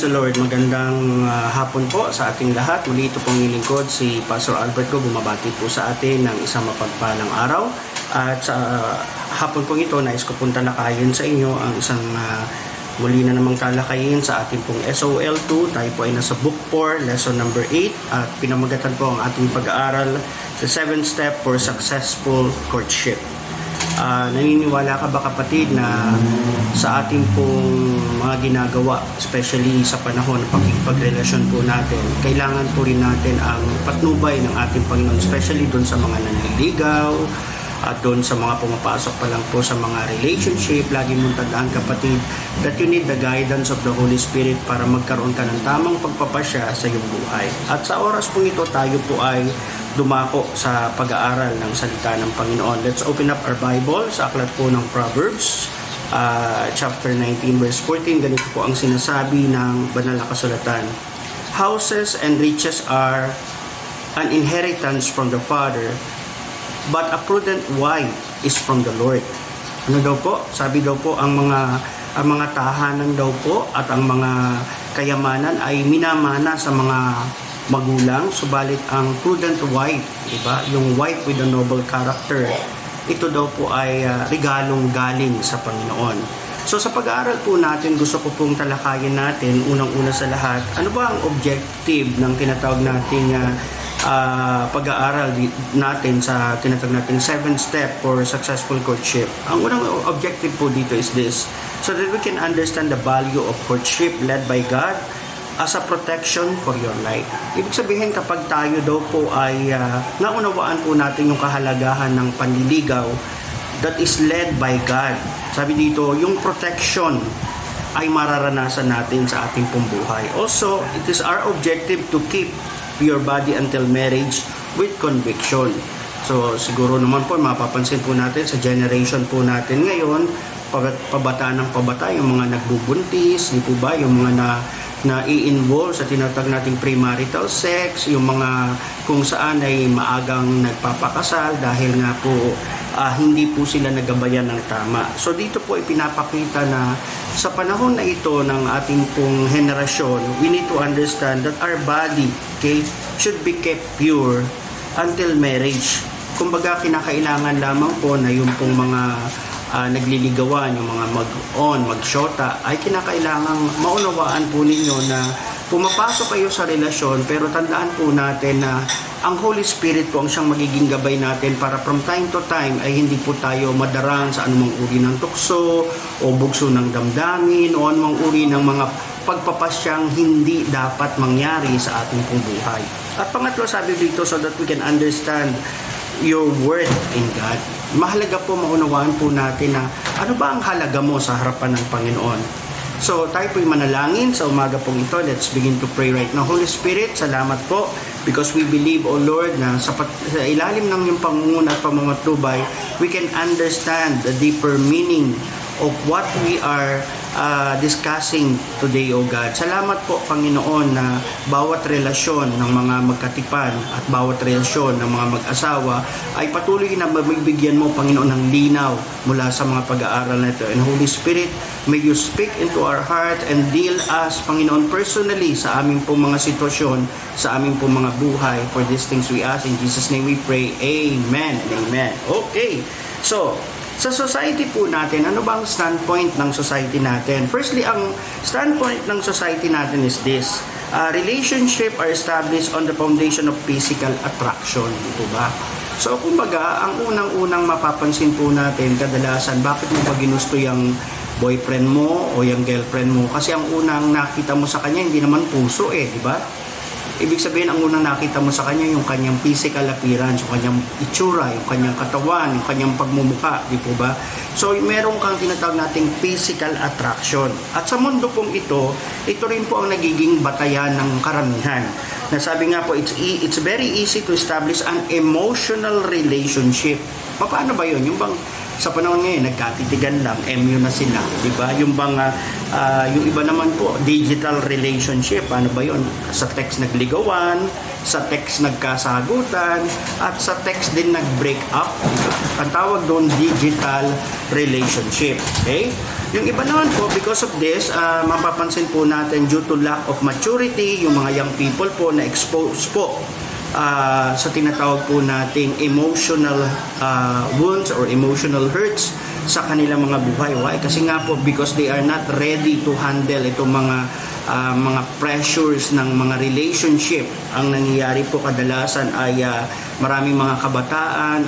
Praise the Lord. Magandang hapon po sa ating lahat. Muli ito pong lingkod si Pastor Albert ko bumabati po sa atin ng isang mapagpalang araw. At sa hapon pong ito, nais ko pong talakayin sa inyo ang isang muli na namang talakayin sa ating pong SOL2. Tayo po ay nasa Book 4, Lesson number 8. At pinamagatan po ang ating pag-aaral sa 7th Step for Successful Courtship. Naniniwala ka ba kapatid na sa ating pong mga ginagawa, especially sa panahon ng pakikipagrelasyon po natin, kailangan po rin natin ang patnubay ng ating Panginoon, especially doon sa mga nanliligaw at doon sa mga pumapasok pa lang po sa mga relationship. Lagi mong tandaan kapatid that you need the guidance of the Holy Spirit para magkaroon ka ng tamang pagpapasya sa iyong buhay. At sa oras pong ito, tayo po ay dumako sa pag-aaral ng salita ng Panginoon. Let's open up our Bible sa aklat po ng Proverbs, chapter 19, verse 14. Ganito po ang sinasabi ng banal na kasulatan. Houses and riches are an inheritance from the Father, but a prudent wife is from the Lord. Ano daw po? Sabi daw po, ang mga tahanan daw po at ang mga kayamanan ay minamana sa mga magulang, subalit ang prudent wife, diba? Yung wife with a noble character, ito daw po ay regalong galing sa Panginoon. So sa pag-aaral po natin, gusto ko pong talakayin natin, unang-una sa lahat, ano ba ang objective ng tinatawag nating pag-aaral natin sa tinatawag nating 7th Step for Successful Courtship. Ang unang objective po dito is this, so that we can understand the value of courtship led by God as a protection for your life. Ibig sabihin, kapag tayo daw po ay naunawaan po natin yung kahalagahan ng panliligaw that is led by God. Sabi dito, yung protection ay mararanasan natin sa ating pong buhay. Also, it is our objective to keep your body until marriage with conviction. So, siguro naman po, mapapansin po natin sa generation po natin ngayon, pabata ng pabata, yung mga nagbubuntis, di po ba, yung mga na-i-involve sa tinatawag nating premarital sex, yung mga kung saan ay maagang nagpapakasal dahil nga po hindi po sila nagabayan ng tama. So dito po ipinapakita na sa panahon na ito ng ating pong henerasyon, we need to understand that our body, okay, should be kept pure until marriage. Kumbaga kinakailangan lamang po na yung pong mga nagliligawan, yung mga mag-on, mag-shota, ay kinakailangang maunawaan po ninyo na pumapasok kayo sa relasyon, pero tandaan po natin na ang Holy Spirit po ang siyang magiging gabay natin para from time to time ay hindi po tayo madarang sa anumang uri ng tukso o bugso ng damdamin o anumang uri ng mga pagpapasyang hindi dapat mangyari sa ating pong buhay. At pangatlo, sabi dito, so that we can understand your worth in God. Mahalaga po maunawaan po natin na ano ba ang halaga mo sa harapan ng Panginoon. So tayo po'y manalangin sa umaga pong ito. Let's begin to pray right now. Holy Spirit, salamat po because we believe, O Lord, na sa ilalim ng iyong pangunguna at pamamutubay, we can understand the deeper meaning of what we are discussing today, O God. Salamat po, Panginoon, na bawat relasyon ng mga magkatipan at bawat relasyon ng mga mag-asawa ay patuloy na mabibigyan mo, Panginoon, ng linaw mula sa mga pag-aaral na ito. And Holy Spirit, may you speak into our heart and deal us, Panginoon, personally sa aming pong mga sitwasyon, sa aming pong mga buhay. For these things we ask. In Jesus' name we pray. Amen and amen. Okay. So, sa society po natin, ano ba ang standpoint ng society natin? Firstly, ang standpoint ng society natin is this. Relationship are established on the foundation of physical attraction. Ito ba? So, kumbaga, ang unang-unang mapapansin po natin, kadalasan, bakit mo ba ginusto yung boyfriend mo o yung girlfriend mo? Kasi ang unang nakita mo sa kanya, hindi naman puso di ba? Ibig sabihin, ang unang nakita mo sa kanya yung kanyang physical appearance, yung kanyang itsura, yung kanyang katawan, yung kanyang pagmumukha, di po ba? So, meron kang tinatawag nating physical attraction. At sa mundo pong ito rin po ang nagiging batayan ng karamihan. Nasabi nga po, it's very easy to establish an emotional relationship. Paano ba yun? Yung bang Sa panahon ngayon, nagkatitigan lang, MU na sila, di ba? Yung yung iba naman po, digital relationship, ano ba yun? Sa text nagligawan, sa text nagkasagutan, at sa text din nag-break up, diba? Ang tawag doon, digital relationship, okay? Yung iba naman po, because of this, mapapansin po natin due to lack of maturity, yung mga young people po na expose po sa tinatawag po nating emotional wounds or emotional hurts sa kanilang mga buhay. Why? Kasi nga po, because they are not ready to handle itong mga pressures ng mga relationship. Ang nangyayari po kadalasan ay maraming mga kabataan,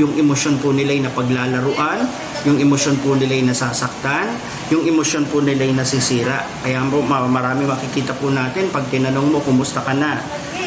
yung emosyon po nila ay napaglalaruan, yung emosyon po nila ay nasasaktan, yung emosyon po nila ay nasisira. Kaya po marami makikita po natin pag tinanong mo, kumusta ka na?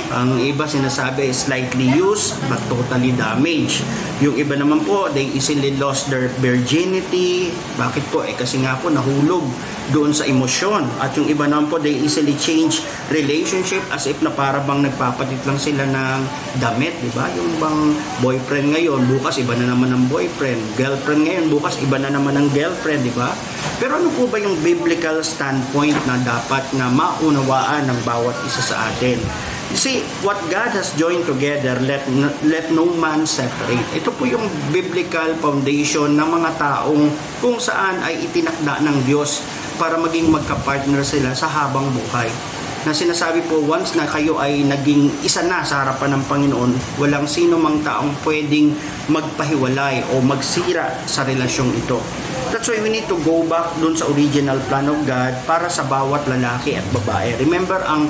Ang iba sinasabi slightly used but totally damaged. Yung iba naman po, they easily lost their virginity. Bakit po? Kasi nga po nahulog doon sa emosyon. At yung iba naman po, they easily change relationship as if na para bang nagpapatit lang sila ng damit, di ba? Yung bang boyfriend ngayon, bukas iba na naman ang boyfriend. Girlfriend ngayon, bukas iba na naman ang girlfriend, di ba? Pero ano po ba yung biblical standpoint na dapat na maunawaan ng bawat isa sa atin? You see, what God has joined together, let no man separate. Ito po yung biblical foundation ng mga taong kung saan ay itinakda ng Diyos para maging magka-partner sila sa habang buhay. Na sinasabi po, once na kayo ay naging isa na sa harapan ng Panginoon, walang sino mang taong pwedeng magpahiwalay o magsira sa relasyong ito. That's why we need to go back dun sa original plan of God para sa bawat lalaki at babae. Remember, ang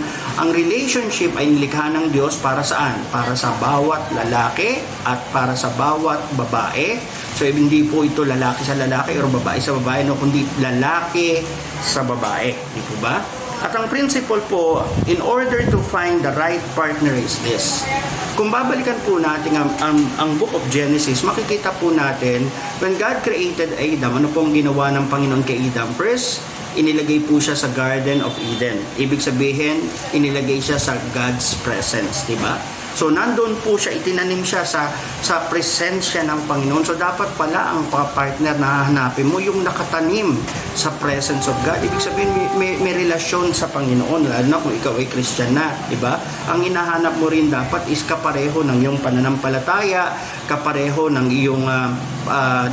relationship ay nilikha ng Diyos para saan? Para sa bawat lalaki at para sa bawat babae. So, hindi po ito lalaki sa lalaki o babae sa babae, no? Kundi lalaki sa babae. Di po ba? At ang principle po, in order to find the right partner is this. Kung babalikan po natin ang Book of Genesis, makikita po natin, when God created Adam, ano pong ginawa ng Panginoon kay Adam? First, inilagay po siya sa Garden of Eden. Ibig sabihin, inilagay siya sa God's presence, di ba? So, nandun po siya, itinanim siya sa presensya ng Panginoon. So, dapat pala ang partner na hahanapin mo, yung nakatanim sa presence of God. Ibig sabihin, may relasyon sa Panginoon, lalo na kung ikaw ay Christian na, di ba? Ang hinahanap mo rin dapat is kapareho ng iyong pananampalataya, kapareho ng iyong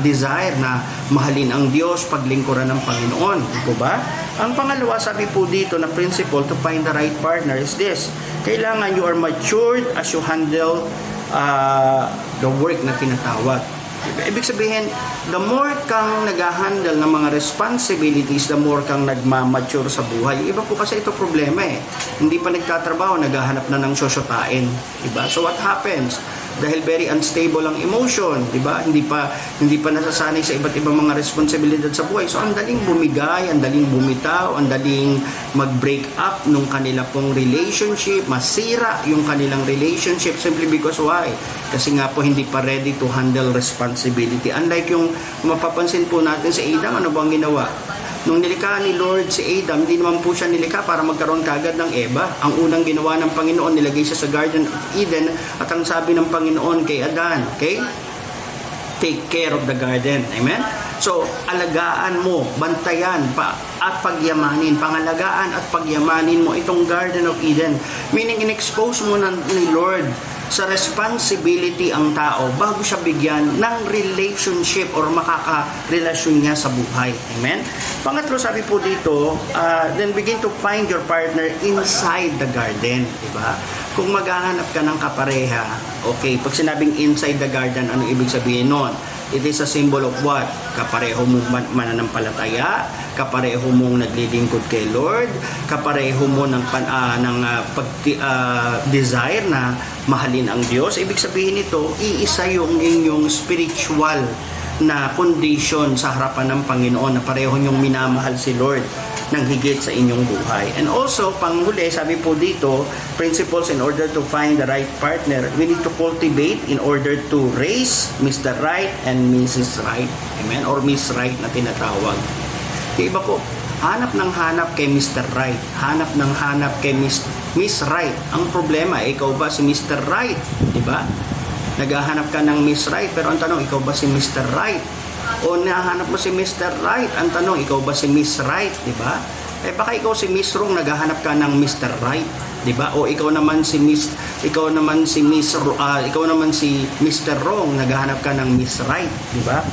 desire na mahalin ang Diyos, paglingkuran ng Panginoon. Di ba? Ang pangalawa, sabi po dito na principle to find the right partner is this. Kailangan you are matured as you handle the work na tinatawag. Ibig sabihin, the more kang nag-handle ng mga responsibilities, the more kang nagmamature sa buhay. Iba po kasi ito problema eh. Hindi pa nagtatrabaho, naghahanap na ng sosyotain. Diba? So what happens? Dahil very unstable ang emotion, di ba? Hindi pa nasasanay sa iba't ibang mga responsibilidad sa buhay. So ang daling bumigay, ang daling bumitaw, ang daling mag-break up nung kanila pong relationship, masira yung kanilang relationship simply because why? Kasi nga po hindi pa ready to handle responsibility. Unlike yung mapapansin po natin sa Adam, ano bang ginawa? Nung nilikha ni Lord si Adam, hindi naman po siya nilikha para magkaroon kagad ng Eva. Ang unang ginawa ng Panginoon, nilagay siya sa Garden of Eden at ang sabi ng Panginoon kay Adan, okay? Take care of the garden. Amen? So, alagaan mo, bantayan pa at pagyamanin, pangalagaan at pagyamanin mo itong Garden of Eden. Meaning, in-expose mo ni Lord sa responsibility ang tao bago siya bigyan ng relationship or makakarelasyon niya sa buhay. Amen? Pangatlo, sabi po dito, then begin to find your partner inside the garden. Diba? Kung maghahanap ka ng kapareha, okay, pag sinabing inside the garden, ano ibig sabihin nun? It is a symbol of what? Kapareho mong mananampalataya, kapareho mong naglilingkod kay Lord, kapareho mo ng desire na mahalin ang Diyos. Ibig sabihin nito, iisa yung inyong spiritual na condition sa harapan ng Panginoon na pareho nyong minamahal si Lord ng higit sa inyong buhay. And also, panghuli, sabi po dito, principles in order to find the right partner, we need to cultivate in order to raise Mr. Right and Mrs. Right. Amen? Or Miss Right na tinatawag. Yung iba po, hanap ng hanap kay Mr. Right. Hanap ng hanap kay Miss Right. Ang problema, ikaw ba si Mr. Right? Diba? Naghahanap ka ng Miss Right, pero ang tanong, ikaw ba si Mr. Right? O nahanap mo si Mr. Right, ang tanong, ikaw ba si Miss Right, di ba? Eh baka ikaw si Miss Wrong, naghahanap ka ng Mr. Right, di ba? O ikaw naman si ikaw naman si Mr. Wrong, naghahanap ka ng Miss Right, di ba?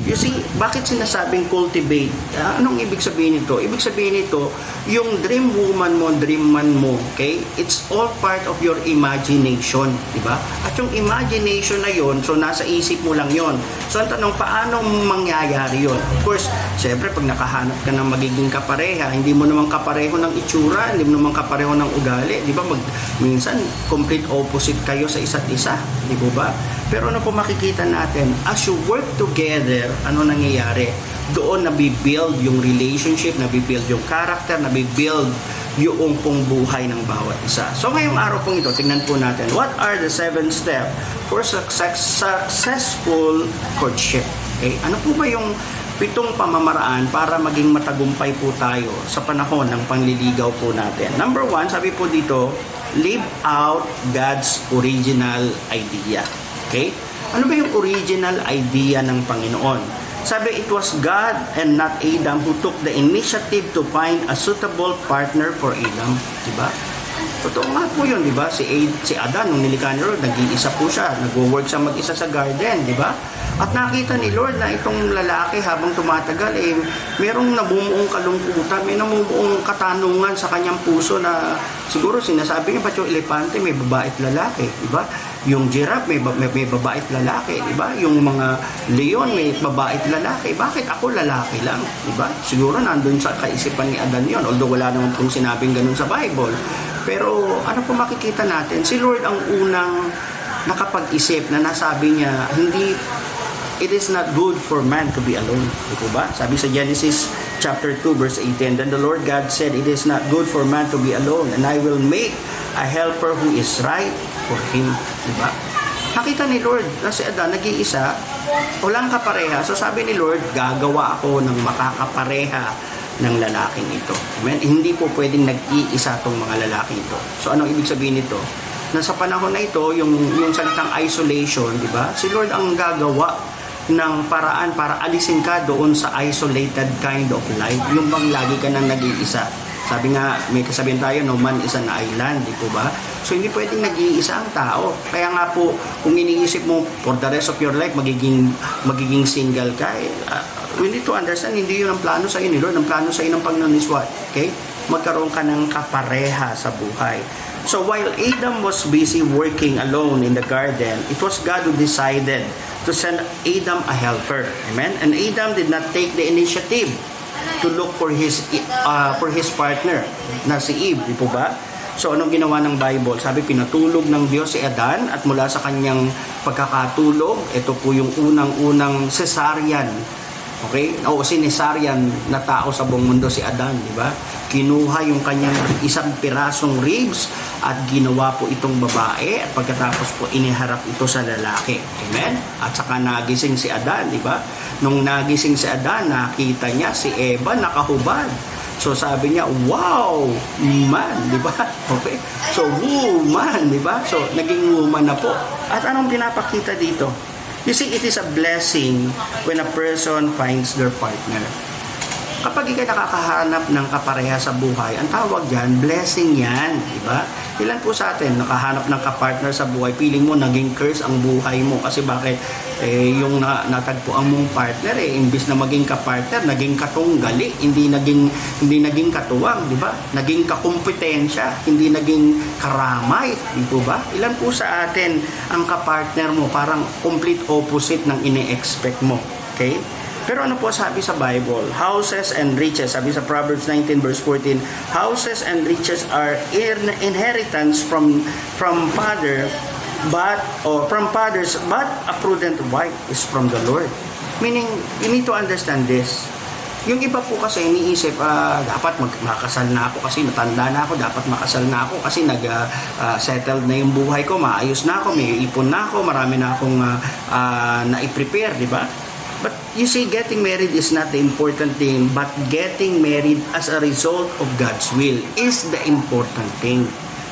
You see, bakit sinasabing cultivate? Anong ibig sabihin nito? Ibig sabihin nito, yung dream woman mo, dream man mo, okay? It's all part of your imagination, di ba? At yung imagination na yon, so nasa isip mo lang yon. So ang tanong, paano mangyayari yon? Of course, syempre pag nakahanap ka ng magiging kapareha, hindi mo naman kapareho ng itsura, hindi mo naman kapareho ng ugali, di ba? Minsan, complete opposite kayo sa isa't isa, di ba? Pero ano po makikita natin, as you work together, ano nangyayari? Doon nabibuild yung relationship, nabibuild yung character, nabibuild yung pong buhay ng bawat isa. So ngayong araw pong ito, tingnan po natin, what are the 7 steps for successful courtship? Okay? Ano po ba yung 7 pamamaraan para maging matagumpay po tayo sa panahon ng panliligaw po natin? Number 1, sabi po dito, live out God's original idea. Okay? Ano ba yung original idea ng Panginoon? Sabi, it was God and not Adam who took the initiative to find a suitable partner for Adam. Diba? Totoo nga po yun, diba? Si Adan, nung nilikha ni Lord, nag-iisa po siya. Nag-work siya mag-isa sa garden, diba? At nakita ni Lord na itong lalaki habang tumatagal, merong namumuong kalungkutan, may namumuong katanungan sa kanyang puso na siguro sinasabi niya, ba't yung elepante may babae at lalaki, diba? Yung giraffe may babae at lalaki, diba? Yung mga leon may babae at lalaki. Bakit ako lalaki lang, diba? Siguro nandun sa kaisipan ni Adan yon, although wala naman pong sinabing ganun sa Bible. Pero ano po makikita natin? Si Lord ang unang nakapag-isip na nasabi niya, it is not good for man to be alone. Ito ba? Sabi sa Genesis chapter 2 verse 18, then the Lord God said, it is not good for man to be alone, and I will make a helper who is right for him. Diba? Nakita ni Lord na si Adan nag-iisa, walang kapareha. So sabi ni Lord, gagawa ako ng makakapareha ng lalaking ito. Amen? Hindi po pwedeng nag-iisa itong mga lalaki ito. So anong ibig sabihin nito? Na sa panahon na ito, yung salitang isolation, di ba? Si Lord ang gagawa ng paraan para alisin ka doon sa isolated kind of life. Yung bang lagi ka nang nag-iisa. Sabi nga, may kasabihan tayo, no man is an island, di po ba? So hindi pwedeng nag-iisa ang tao. Kaya nga po, kung iniisip mo for the rest of your life, magiging single ka, we need to understand, hindi yun ang plano sa iyo ni Lord. Ang plano sa iyo ng Panginoon is what? Okay? Magkaroon ka ng kapareha sa buhay. So while Adam was busy working alone in the garden, it was God who decided to send Adam a helper. Amen? And Adam did not take the initiative to look for his partner na si Eve, di po ba? So anong ginawa ng Bible? Sabi, pinatulog ng Diyos si Adan at mula sa kanyang pagkakatulog, ito po yung unang-unang cesarean. Okay? O sinesarian na tao sa buong mundo si Adan, di ba? Kinuha yung kanyang isang pirasong ribs at ginawa po itong babae at pagkatapos po iniharap ito sa lalaki. Amen? At saka nagising si Adan, di ba? Nung nagising si Adan, nakita niya si Eva nakahubad. So sabi niya, wow, man, di ba? Okay? So woman, di ba? So naging woman na po. At anong pinapakita dito? You see, it is a blessing when a person finds their partner. Kapag ikay nakakahanap ng kapareha sa buhay, ang tawag dyan, blessing yan, di ba? Ilan po sa atin, nakahanap ng kapartner sa buhay, feeling mo, naging curse ang buhay mo. Kasi bakit? Yung natagpuan mong partner, imbis na maging kapartner, naging katunggali, hindi naging katuwang, di ba? Naging kakumpetensya, hindi naging karamay, di po ba? Ilan po sa atin ang kapartner mo, parang complete opposite ng ine-expect mo, okay? Pero ano po sabi sa Bible? Houses and riches, sabi sa Proverbs 19 verse 14, houses and riches are inheritance from fathers, but a prudent wife is from the Lord. Meaning, you need to understand this. Yung iba po kasi iniisip, dapat makasal na ako kasi matanda na ako, dapat makasal na ako kasi settled na yung buhay ko, maayos na ako, may ipon na ako, marami na akong na-prepare, di ba? But you see, getting married is not the important thing, but getting married as a result of God's will is the important thing.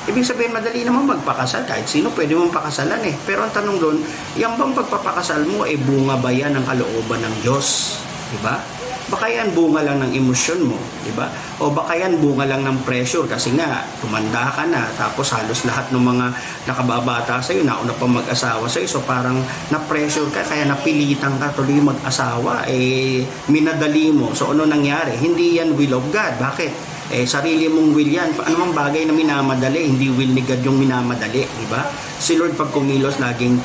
Ibig sabihin, madali naman magpakasal. Kahit sino pwede mong pakasalan eh. Pero ang tanong doon, yung bang pagpapakasal mo, bunga ba yan ng kalooban ng Diyos? Diba? Baka yan bunga lang ng emosyon mo, di ba? O baka yan bunga lang ng pressure kasi nga tumanda ka na, tapos halos lahat ng mga nakababata sa iyo nauna pa mag-asawa sa iyo, so parang na-pressure ka kaya napilitan ka tuloy mag-asawa, minadali mo. So ano nangyari? Hindi yan will of God. Bakit? Sarili mong will yan. Anumang bagay na minamadali, hindi will ni God yung minamadali, di ba? Si Lord pag kumilos laging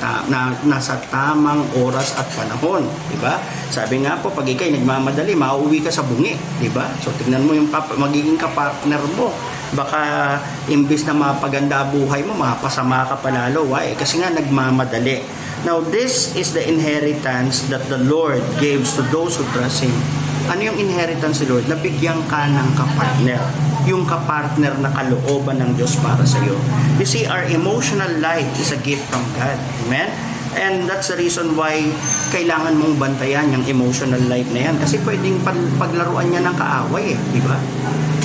nasa tamang oras at panahon, di ba? Sabi nga po, pag ikay nagmamadali, mauuwi ka sa bungi, di ba? So tingnan mo yung magiging kapartner mo. Baka imbis na mapaganda buhay mo, mapasama ka palalo. Why? Kasi nga nagmamadali. Now, this is the inheritance that the Lord gives to those who trust Him. Ano yung inheritance ni Lord? Nabigyan ka ng kapartner. Yung kapartner na kalooban ng Diyos para sa iyo. You see, our emotional life is a gift from God. Amen? And that's the reason why kailangan mong bantayan yung emotional life na yan. Kasi pwedeng paglaruan niya ng kaaway di ba?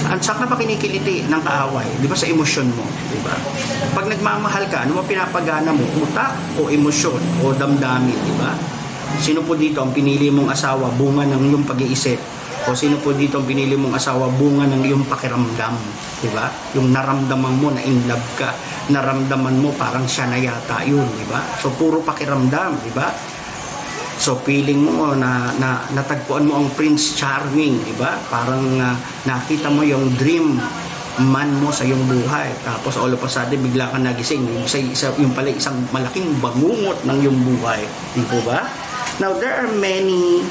At saka ba kinikiliti ng kaaway? Di ba sa emosyon mo? Di ba? Pag nagmamahal ka, ano mo pinapagana mo? Utak o emosyon o damdamin? Di ba? Sino po dito ang pinili mong asawa, bunga ng iyong pag-iisip? O sino po dito ang pinili mong asawa, bunga ng iyong pakiramdam? Diba? Yung naramdaman mo na in love ka, naramdaman mo parang siya na yata yun, diba? So puro pakiramdam, diba? So feeling mo na natagpuan mo ang Prince Charming, diba? Parang nakita mo yung dream man mo sa iyong buhay. Tapos all of a sudden, bigla ka nagising. Yung pala isang malaking bangungot ng iyong buhay. Di po ba? Now, there are many,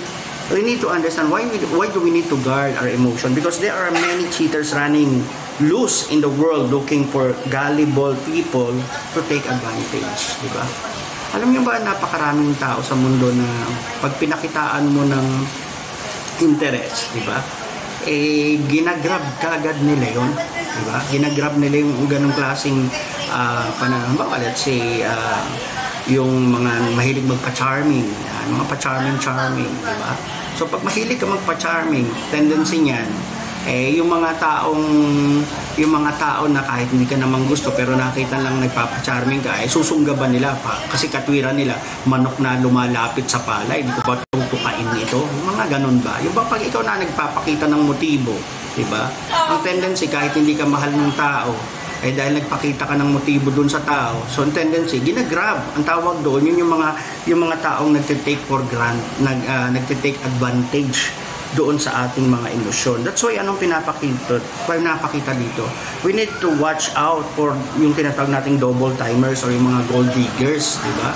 we need to understand why do we need to guard our emotion? Because there are many cheaters running loose in the world looking for gullible people to take advantage. Di ba? Alam niyo ba, napakaraming tao sa mundo na pag pinakitaan mo ng interest, di ba? Ginagrab kagad nila yun, di ba? Ginagrab nila yung ganong klaseng pananamba. Let's say, yung mga mahilig magpa-charming, mga pa-charming, di ba? So pag mahilig ka magpa-charming, tendency niyan, yung mga tao na kahit hindi ka naman gusto pero nakita lang nagpapa-charming ka, susunggaban nila pa kasi katwiran nila, manok na lumalapit sa palay, hindi ko ba tutukain nito? Yung mga ganun ba? Yung ba pag ikaw na nagpapakita ng motibo, di ba? Ang tendency kahit hindi ka mahal ng tao, dahil nagpakita ka ng motibo doon sa tao, so ang tendency, ginagrab. Ang tawag doon, yun yung mga taong nagtitake for nagtitake advantage doon sa ating mga emosyon. That's why anong pinapakita dito? We need to watch out for yung tinatawag nating double timers or yung mga gold diggers, di ba?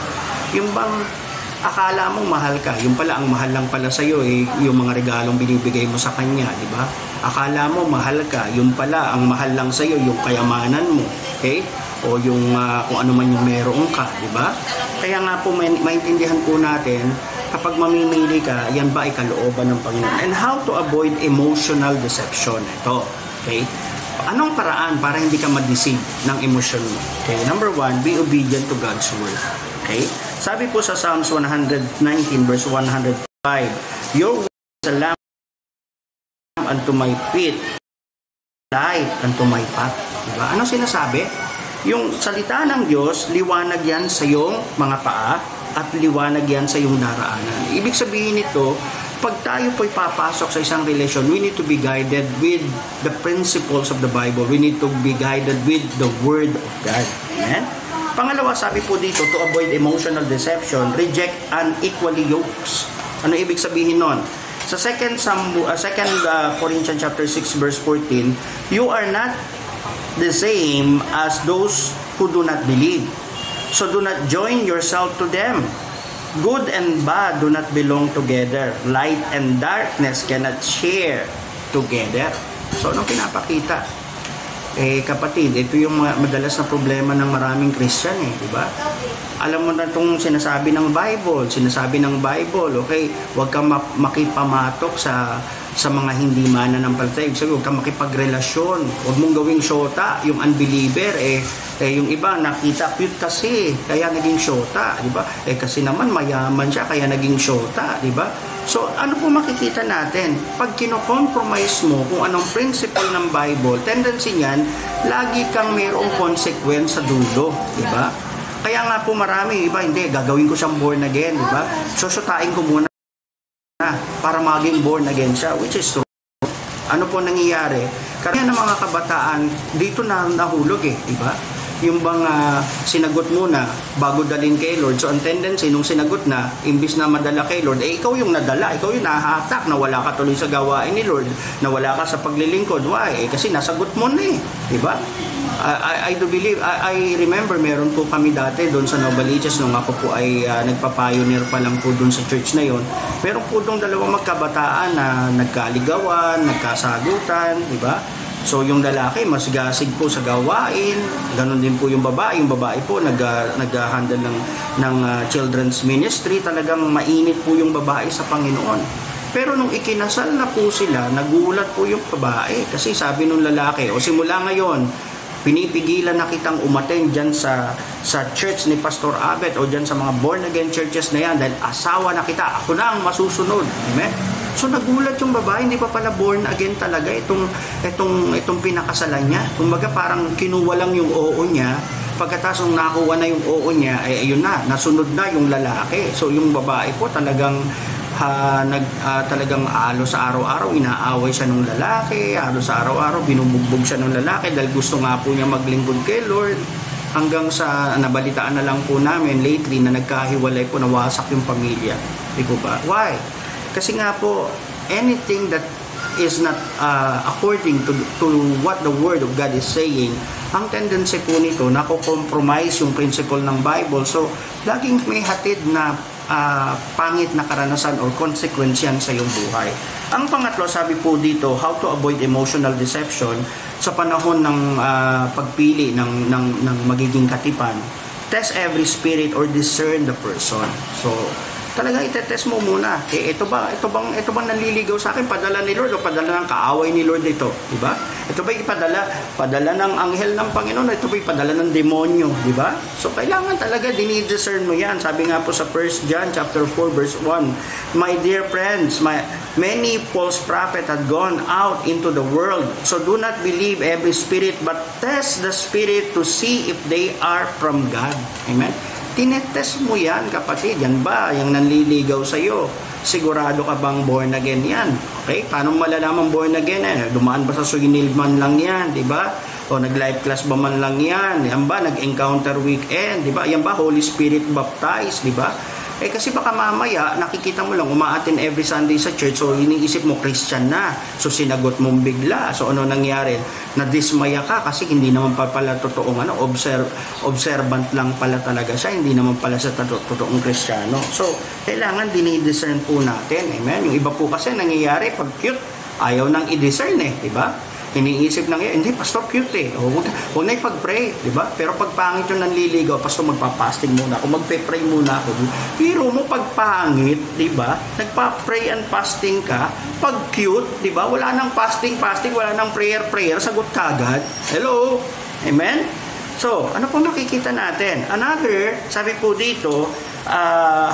Yung bang akala mong mahal ka, yung pala ang mahal lang pala sa iyo yung mga regalong binibigay mo sa kanya, di ba? Akala mo mahal ka, yung pala ang mahal lang sa iyo yung kayamanan mo, okay? O yung kung ano man yung meron ka, di ba? Kaya nga po maintindihan po natin kapag mamimili ka, yan ba ay kalooban ng Panginoon? And how to avoid emotional deception? Ito, okay? Anong paraan para hindi ka ma-deceive ng emosyon mo? Okay, number 1, be obedient to God's word. Okay? Sabi po sa Psalms 119 verse 105, your word is a lamp unto my feet, light unto my path. Diba? Ano sinasabi? Yung salita ng Diyos, liwanag yan sa iyong mga paa at liwanag yan sa iyong daraanan. Ibig sabihin nito, pag tayo po'y papasok sa isang relasyon, we need to be guided with the principles of the Bible. We need to be guided with the Word of God. Amen? Pangalawa, sabi po dito, to avoid emotional deception, reject unequally yokes. Ano ibig sabihin nun? Sa 2 Corinthians chapter 6 verse 14, you are not the same as those who do not believe. So do not join yourself to them. Good and bad do not belong together. Light and darkness cannot share together. So anong pinapakita? Kapatid, ito yung madalas na problema ng maraming Christian di ba? Alam mo na itong sinasabi ng Bible, okay? Huwag kang makipamatok sa mga hindi mananampalataya. So, huwag kang makipagrelasyon. Huwag mong gawing syota, yung unbeliever, yung iba nakita cute kasi, kaya naging syota, di ba? Kasi naman mayaman siya, kaya naging syota, di ba? So, ano po makikita natin? Pag kino-compromise mo kung anong principle ng Bible, tendency niyan, lagi kang mayroong consequence sa dulo, di ba? Kaya nga po marami, iba, hindi, gagawin ko siyang born again, di ba? Susutain ko muna para maging born again siya, which is true. Ano po nangyayari? Karamihan ng mga kabataan, dito na nahulog di ba? Yung bang sinagot muna bago dalhin kay Lord. So ang tendency nung sinagot na, imbis na madala kay Lord, ikaw yung nadala, ikaw yung nahatak, na wala ka tuloy sa gawain ni Lord, na wala ka sa paglilingkod. Why? Kasi nasagot mo na di ba? I do believe, I remember meron po kami dati doon sa Novaliches nung ako po ay nagpa-pioneer pa lang po doon sa church na yon. Meron po doon dalawang magkabataan na nagkaligawan, nagkasagutan, di ba? So yung lalaki mas gasig po sa gawain, ganun din po yung babae. Yung babae po nag-handle ng children's ministry, talagang mainit po yung babae sa Panginoon. Pero nung ikinasal na po sila, nagulat po yung babae kasi sabi nung lalaki, simula ngayon, pinipigilan na kitang umattend dyan sa church ni Pastor Abet o dyan sa mga born again churches na yan dahil asawa na kita, ako na ang masusunod. Amen? So nagulat yung babae, hindi pa pala born again talaga itong pinakasalan niya. Kumbaga parang kinuha lang yung oo niya, pagkatapos nung nakuha na yung oo niya, ayun na, nasunod na yung lalaki. So yung babae po talagang talagang halos sa araw-araw inaaway siya ng lalaki, halos sa araw-araw binubugbog siya ng lalaki dahil gusto nga po niya maglingkod kay Lord, hanggang sa nabalitaan na lang po namin lately na nagkahiwalay po, nawasak yung pamilya. Di po ba? Why? Kasi nga po, anything that is not according to what the Word of God is saying, ang tendency po nito na compromise yung principle ng Bible. So, laging may hatid na pangit na karanasan or consequence yan sa iyong buhay. Ang pangatlo, sabi po dito, how to avoid emotional deception sa panahon ng pagpili ng magiging katipan. Test every spirit or discern the person. So, talaga itetest mo muna. Ito bang nanliligaw sa akin? Padala ni Lord o padala ng kaaway ni Lord ito? Diba? Ito ba padala ng anghel ng Panginoon? Ito ba padala ng demonyo? Diba? So, kailangan talaga dinidiscern mo yan. Sabi nga po sa 1 John chapter 4 verse 1, my dear friends, many false prophets had gone out into the world. So, do not believe every spirit, but test the spirit to see if they are from God. Amen? Tinetest mo yan, kapatid. Yan ba yung nanliligaw sa'yo? Sigurado ka bang born again yan? Okay? Paano malalaman born again? Dumaan ba sa suginil man lang yan? Diba? O nag-life class ba man lang yan? Yan ba? Nag-encounter weekend? Diba? Yan ba? Holy Spirit baptized? Diba? Kasi baka mamaya, nakikita mo lang, umaattend every Sunday sa church, so iniisip mo, Christian na. So sinagot mong bigla. So ano nangyari? Nadismaya ka kasi hindi naman pala totoong observant lang pala talaga siya, hindi naman pala sa totoong Kristiyano. So, kailangan dinidiscern po natin. Amen? Yung iba po kasi nangyayari, pag cute, ayaw nang i-discern diba? Iniisip na ngayon, hindi, pastor, cute huwag na ipag-pray, di ba? Pero pag pangit yung nanliligaw, pastor, magpa-fasting muna ako, magpe-pray muna ako. Pero mo pag pangit, di ba? Nagpa-pray and fasting ka, pag cute, di ba? Wala nang fasting, wala nang prayer, sagot kagad. Hello? Amen? So, ano po makikita natin? Another, sabi po dito,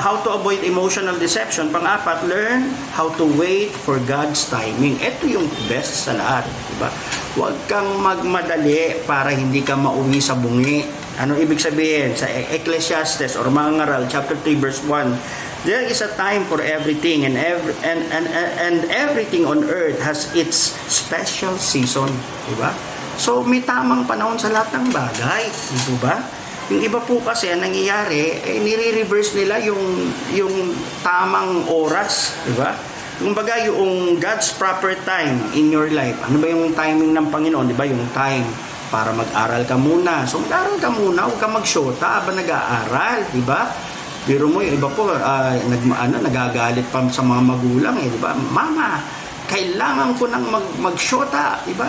how to avoid emotional deception. Pang-apat, learn how to wait for God's timing. Ito yung best sa lahat, diba? Huwag kang magmadali para hindi ka mauwi sa bungi. Ano ibig sabihin? Sa Ecclesiastes or Mangaral chapter 3 verse 1, there is a time for everything, and everything on earth has its special season, diba? So may tamang panahon sa lahat ng bagay, diba? Yung iba po kasi ang nangyayari, nire-reverse nila yung tamang oras, di ba? Kumbaga yung God's proper time in your life. Ano ba yung timing ng Panginoon, di ba? Yung time para mag-aral ka muna. So mag-aral ka muna, huwag ka mag-shota habang nag-aaral, di ba? Biro mo, yung iba po nagagalit pa sa mga magulang, di ba? Mama, kailangan ko nang mag-shota, di ba?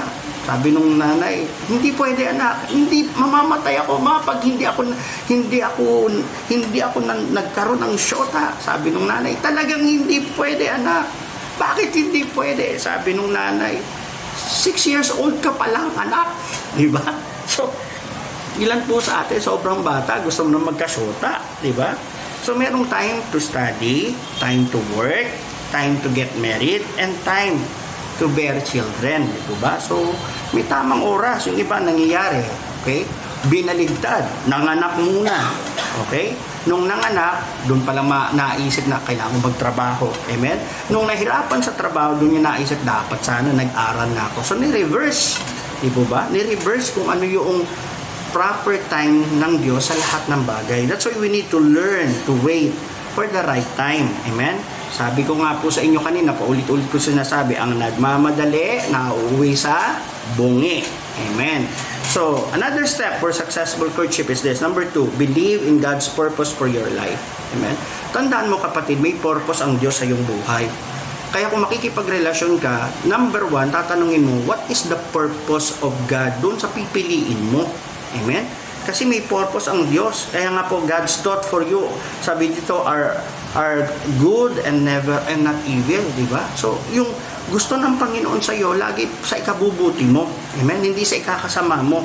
Sabi nung nanay, hindi pwede anak, hindi mamamatay ako pag hindi ako nagkaroon ng shota. Sabi nung nanay, talagang hindi pwede anak. Bakit hindi pwede? Sabi nung nanay, 6 years old ka pa lang anak, di ba? So, ilan po sa atin sobrang bata, gusto mo na magka-shota, di ba? So, merong time to study, time to work, time to get married, and time to bear children, di ba? So, may tamang oras. Yung iba nangyayari, okay? Binaligtad, nanganak muna, okay? Nung nanganak, doon pala naisip na kailangan magtrabaho, amen? Nung nahirapan sa trabaho, doon niya naisip, dapat sana nag-aral na ako. So, ni-reverse, di ba? Ni-reverse kung ano yung proper time ng Diyos sa lahat ng bagay. That's why we need to learn to wait for the right time, amen? Sabi ko nga po sa inyo kanina, paulit-ulit ko sinasabi, ang nagmamadali, nauuwi sa bungi. Amen. So, another step for successful courtship is this. Number 2, believe in God's purpose for your life. Amen. Tandaan mo kapatid, may purpose ang Diyos sa iyong buhay. Kaya kung makikipagrelasyon ka, number 1, tatanungin mo, what is the purpose of God doon sa pipiliin mo? Amen. Kasi may purpose ang Diyos. Kaya nga po, God's thought for you, sabi dito, are good and not evil, di ba? So, yung gusto ng Panginoon sa iyo, lagi sa ikabubuti mo. Amen? Hindi sa ikakasama mo.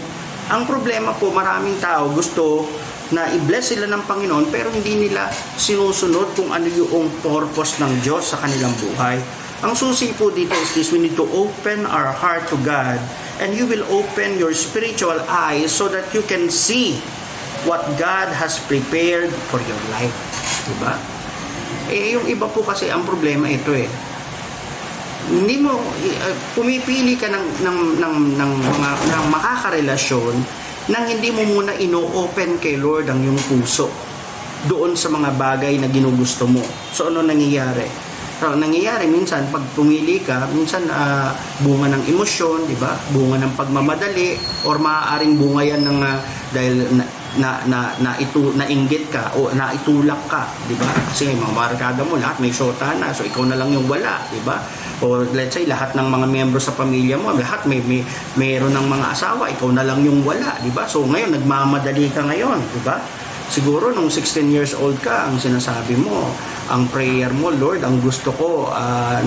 Ang problema po, maraming tao gusto na i-bless sila ng Panginoon, pero hindi nila sinusunod kung ano yung purpose ng Diyos sa kanilang buhay. Ang susi po dito is this: we need to open our heart to God, and you will open your spiritual eyes so that you can see what God has prepared for your life. Diba? Yung iba po kasi ang problema ito hindi mo pumipili ka ng makakarelasyon nang hindi mo muna ino-open kay Lord ang iyong puso doon sa mga bagay na ginugusto mo. So ano nangyayari? So, nangyayari minsan pag pumili ka, minsan bunga ng emosyon, di ba? Bunga ng pagmamadali, or maaaring bunga yan ng dahil nainggit ka o naitulak ka, di ba? Kasi mga barkada mo lahat may syota na, so ikaw na lang yung wala, di ba? O let's say lahat ng mga miyembro sa pamilya mo, lahat mayroon ng mga asawa, ikaw na lang yung wala, di ba? So ngayon nagmamadali ka ngayon, di ba? Siguro nung 16 years old ka, ang sinasabi mo, ang prayer mo, Lord, ang gusto ko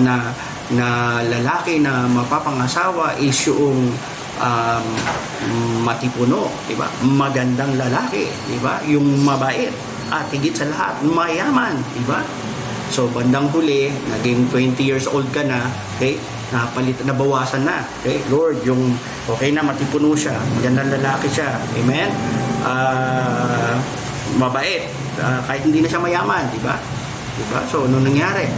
na lalaki na mapapangasawa is yung matipuno, di ba? Magandang lalaki, di ba? Yung mabait at higit sa lahat, mayaman, di ba? So bandang huli, naging 20 years old ka na, okay? Nabawasan na, okay? Lord, yung okay na matipuno siya, magandang lalaki siya, amen? Mabait, kahit hindi na siya mayaman, di ba? Diba? So, ano nangyari?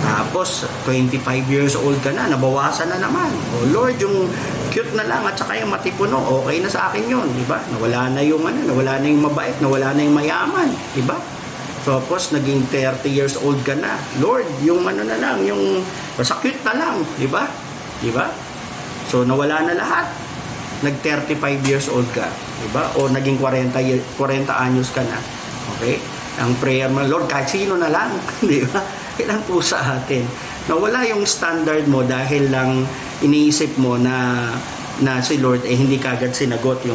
Tapos, 25 years old ka na, nabawasan na naman. Oh Lord, yung cute na lang at saka yung matipuno, okay na sa akin yun, diba? Nawala na yung nawala na yung mabait, nawala na yung mayaman, diba? Tapos, naging 30 years old ka na. Lord, yung na lang, yung basta cute na lang, diba? Diba? So, nawala na lahat. Nag 35 years old ka, diba? O naging 40 anyos ka na. Okay? Ang prayer mo, Lord, kahit sino na lang, di ba? Kailan po sa atin? Nawala yung standard mo dahil lang iniisip mo na si Lord hindi kagad sinagot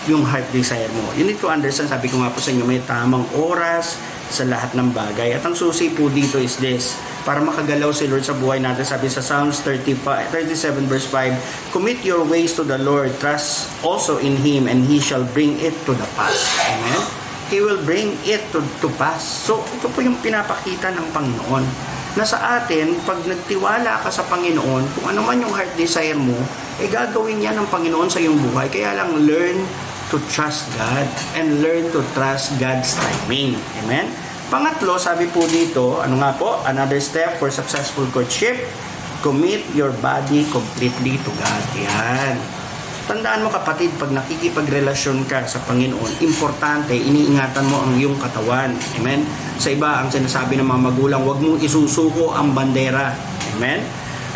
yung heart desire mo. You need to understand, sabi ko nga po sa inyo, may tamang oras sa lahat ng bagay. At ang susi po dito is this: para makagalaw si Lord sa buhay natin, sabi sa Psalms 37 verse 5, commit your ways to the Lord, trust also in Him, and He shall bring it to the pass. Amen? He will bring it to pass. So, ito po yung pinapakita ng Panginoon. Na sa atin, pag nagtiwala ka sa Panginoon, kung ano man yung heart desire mo, gagawin yan ng Panginoon sa iyong buhay. Kaya lang, learn to trust God and learn to trust God's timing. Amen? Pangatlo, sabi po dito, ano nga po? Another step for successful courtship, commit your body completely to God. Yan. Tandaan mo kapatid, pag nakikipagrelasyon ka sa Panginoon, importante, iniingatan mo ang iyong katawan. Amen? Sa iba, ang sinasabi ng mga magulang, huwag mong isusuko ang bandera. Amen?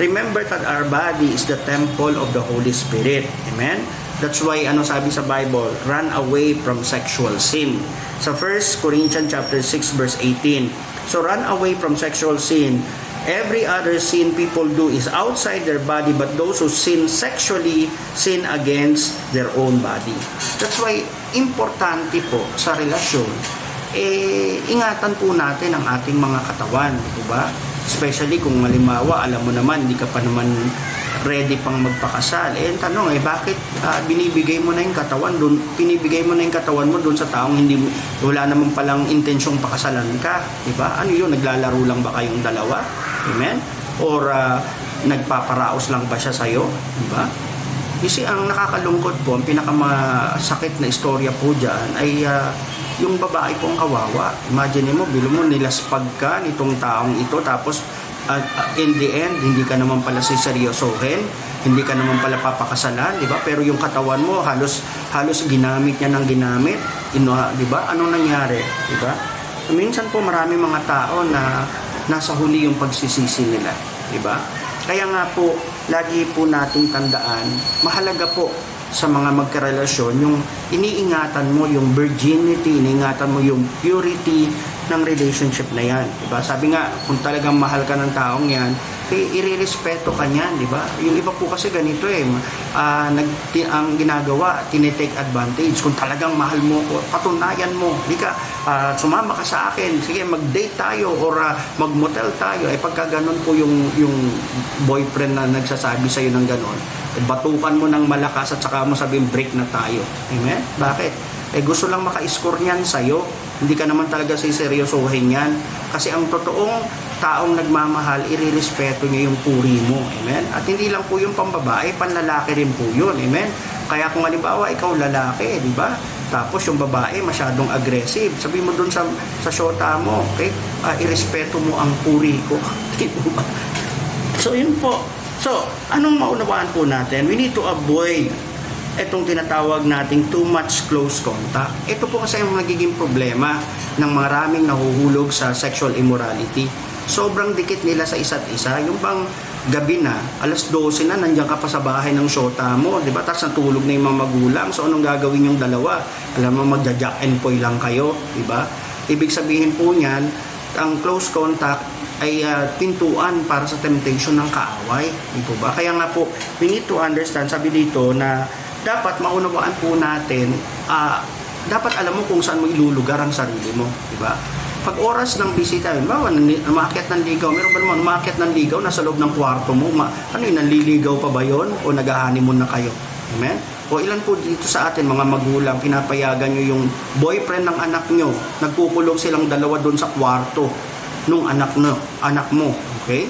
Remember that our body is the temple of the Holy Spirit. Amen? That's why, sabi sa Bible, run away from sexual sin. Sa 1 Corinthians chapter 6 verse 18. So run away from sexual sin. Every other sin people do is outside their body, but those who sin sexually sin against their own body. That's why, importante po sa relasyon, ingatan po natin ang ating mga katawan, di ba? Especially kung halimbawa, alam mo naman, hindi ka pa naman ready pang magpakasal. Ang tanong bakit binibigay mo na yung katawan doon, pinibigay mo na yung katawan mo doon sa taong wala naman palang intensyong pakasalan ka, di ba? Ano yun, naglalaro lang ba kayong dalawa? Amen? Or nagpaparaos lang ba siya sa'yo? Di ba? Kasi ang nakakalungkot po, ang pinakamasakit na istorya po dyan ay yung babae pong kawawa. Imagine mo, bilo mo, nilaspag ka nitong taong ito, tapos in the end, hindi ka naman pala siseryosohin, hindi ka naman pala papakasalan, di ba? Pero yung katawan mo, halos ginamit niya ng ginamit, di ba? Anong nangyari, di ba? Minsan po marami mga tao na nasa huli yung pagsisisi nila, di ba? Kaya nga po, lagi po nating tandaan, mahalaga po sa mga magkarelasyon, yung iniingatan mo yung virginity, iniingatan mo yung purity ng relationship na yan, diba? Sabi nga, kung talagang mahal ka ng taong yan, irerespeto ka niyan, diba? Yung iba po kasi ganito ang ginagawa, tinitake advantage. Kung talagang mahal mo, patunayan mo, di ka, sumama ka sa akin, sige, mag-date tayo or mag-motel tayo. Pagka ganun po yung boyfriend na nagsasabi sa'yo ng ganun, batukan mo ng malakas at saka mo sabihin, break na tayo. Amen? Bakit? Gusto lang maka-score niyan sa'yo. Hindi ka naman talaga siseryosohin yan. Kasi ang totoong taong nagmamahal, irerespeto niya yung puri mo. Amen? At hindi lang po yung pambabae, panlalaki rin po yun. Amen? Kaya kung halimbawa, ikaw lalaki, di ba? Tapos yung babae masyadong aggressive. Sabi mo dun sa shota mo, okay? Irespeto mo ang puri ko. So yun po. So, anong maunawaan po natin? We need to avoid itong tinatawag nating too much close contact. Ito po kasi yung nagiging problema ng maraming nahuhulog sa sexual immorality. Sobrang dikit nila sa isa't isa. Yung bang gabi na, alas 12 na, nandiyan ka pa sa bahay ng shota mo, di ba? Tapos natulog na yung mga magulang. So, anong gagawin yung dalawa? Alam mo, magja-jack and poy lang kayo, di ba? Ibig sabihin po niyan, ang close contact ay pintuan para sa temptation ng kaaway. Di po ba? Kaya nga po, we need to understand, sabi dito na dapat maunawaan po natin, dapat alam mo kung saan mo ilulugar ang sarili mo, di ba? Pag oras ng bisita, umakyat ng ligaw, meron ba naman umakyat ng ligaw nasa loob ng kwarto mo? Ano yun, nanliligaw pa ba yun? O nag-honeymoon na kayo? Amen? O ilan po dito sa atin, mga magulang, pinapayagan nyo yung boyfriend ng anak nyo, nagkukulong silang dalawa doon sa kwarto nung anak mo, okay?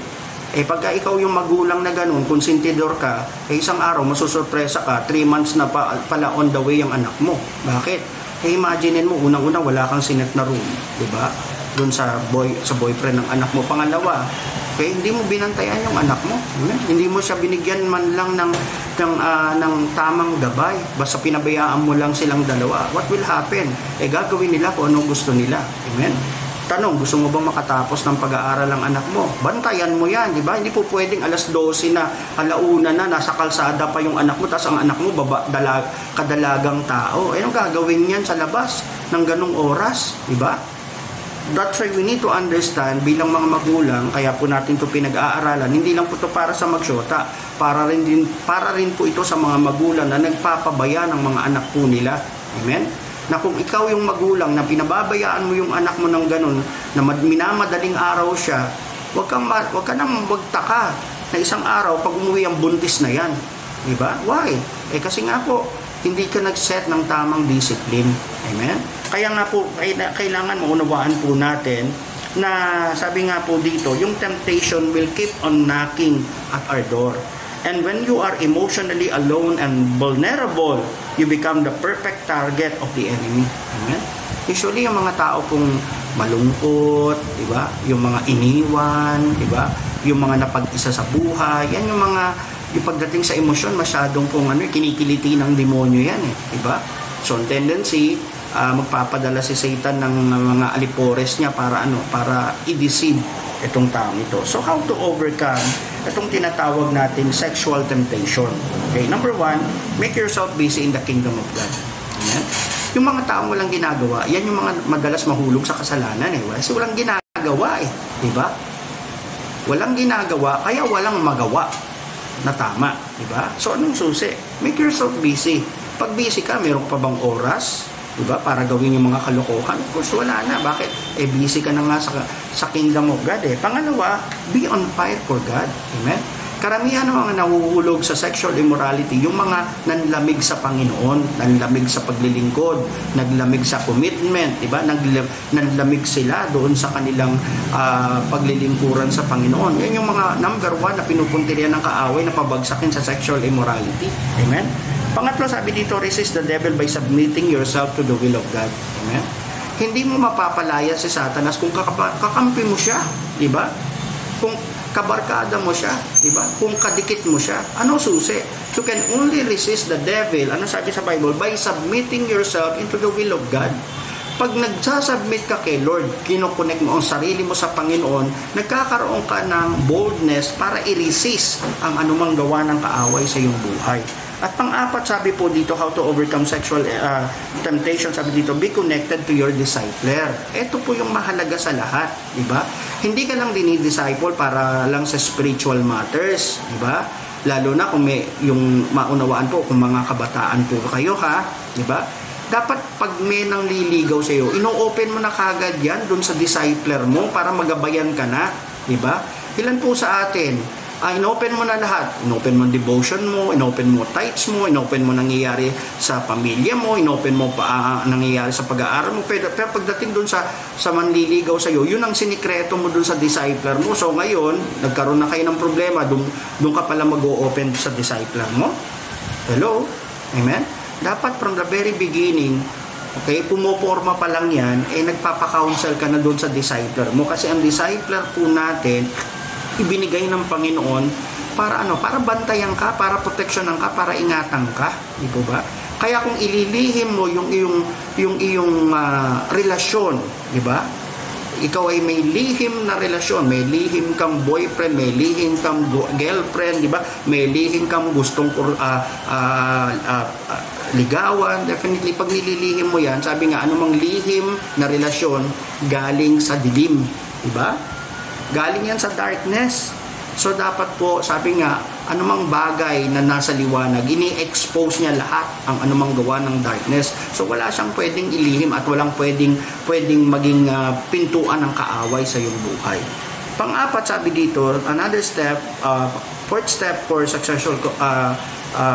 Pagka ikaw yung magulang na ganun, konsentidor ka, isang araw masusurpresa ka, 3 months na pala on the way ang anak mo. Bakit? Imaginein mo, unang-una wala kang sinet na room, di ba? Doon sa boyfriend ng anak mo. Pangalawa, hindi mo binantayan yung anak mo. Hindi mo siya binigyan man lang ng tamang gabay. Basta pinabayaan mo lang silang dalawa. What will happen? Gagawin nila kung ano gusto nila. Amen? Tanong, gusto mo bang makatapos ng pag-aaral ang anak mo? Bantayan mo yan, di ba? Hindi po pwedeng alas 12 na, alauna na, nasa kalsada pa yung anak mo, tapos ang anak mo, kadalagang tao. Anong gagawin yan sa labas ng ganong oras, di ba? That's why we need to understand bilang mga magulang, kaya po natin ito pinag-aaralan, hindi lang po ito para sa magsyota, para rin po ito sa mga magulang na nagpapabaya ng mga anak po nila. Amen? Na kung ikaw yung magulang na pinababayaan mo yung anak mo ng ganun, na minamadaling araw siya, wag ka nang magtaka na isang araw pag umuwi ang buntis na yan. Diba? Why? Kasi nga po, hindi ka nag-set ng tamang discipline. Amen? Kaya nga po, kailangan maunawaan po natin na sabi nga po dito, yung temptation will keep on knocking at our door. And when you are emotionally alone and vulnerable, you become the perfect target of the enemy. Amen? Usually, yung mga tao pong malungkot, di ba? Yung mga iniwan, di ba? Yung mga napag-isa sa buhay, yan yung mga, yung pagdating sa emosyon, masyadong pong kinikiliti ng demonyo yan, di ba? So, ang tendency, magpapadala si Satan ng mga alipores niya para i-deceive itong taong ito. So, how to overcome itong tinatawag natin sexual temptation? Okay, number 1, make yourself busy in the kingdom of God. Amen? Yung mga taong walang ginagawa, yan yung mga madalas mahulog sa kasalanan kasi walang ginagawa di ba? Walang ginagawa, kaya walang magawa na tama, di ba? So, anong susi? Make yourself busy. Pag busy ka, meron pa bang oras? Diba? Para gawin yung mga kalokohan. Of course, wala na. Bakit? Busy ka na nga sa kingdom of God. Pangalawa, be on fire for God. Amen? Karamihan ng mga nahuhulog sa sexual immorality, yung mga nanlamig sa Panginoon, nanlamig sa paglilingkod, naglamig sa commitment, diba? Nanlamig sila doon sa kanilang paglilingkuran sa Panginoon. Yan yung mga number 1 na pinupuntirian ng kaaway na pabagsakin sa sexual immorality. Amen? Pangatlo, sabi dito, resist the devil by submitting yourself to the will of God. Amen? Hindi mo mapapalaya si Satanas kung kakampi mo siya, diba? Kung kabarkada mo siya, di ba? Kung kadikit mo siya, ano susi? You can only resist the devil, ano sabi sa Bible? By submitting yourself into the will of God. Pag nagsasubmit ka kay Lord, kinokonek mo ang sarili mo sa Panginoon, nagkakaroon ka ng boldness para i-resist ang anumang gawa ng kaaway sa iyong buhay. At pang-apat, sabi po dito, how to overcome sexual temptation, sabi dito, be connected to your discipler. Ito po yung mahalaga sa lahat, di ba? Hindi ka lang dinidisciple para lang sa spiritual matters, di ba? Lalo na kung may yung maunawaan po kung mga kabataan po kayo, ha? Di ba? Dapat pag may nang liligaw sa iyo, ino-open mo na kagad yan doon sa discipler mo para magabayan ka na, di ba? Ilan po sa atin? Inopen mo na lahat. Inopen mo devotion mo, inopen mo tithes mo, inopen mo nangyayari sa pamilya mo, inopen mo nangyayari sa pag-aaral mo. Pero pagdating doon sa manliligaw sa iyo, yun ang sinikreto mo doon sa discipler mo. So ngayon, nagkaroon na kayo ng problema, doon ka pala mag-o-open sa discipler mo. Hello? Amen? Dapat from the very beginning, okay, pumoporma pa lang yan, nagpapa-counsel ka na doon sa discipler mo. Kasi ang discipler po natin, ibinigay ng Panginoon para para bantayan ka, para proteksyonan ka, para ingatan ka, di po ba? Kaya kung ililihim mo yung iyong relasyon, di ba? Ikaw ay may lihim na relasyon, may lihim kang boyfriend, may lihim kang girlfriend, di ba? May lihim kang gustong ligawan. Definitely pag nililihim mo yan, sabi nga anumang lihim na relasyon galing sa dilim, di ba? Galing yan sa darkness. So dapat po, sabi nga, anumang bagay na nasa liwanag, ini-expose niya lahat ang anumang gawa ng darkness. So wala siyang pwedeng ilihim at walang pwedeng maging pintuan ng kaaway sa iyong buhay. Pang-apat, sabi dito, another step, fourth step for successful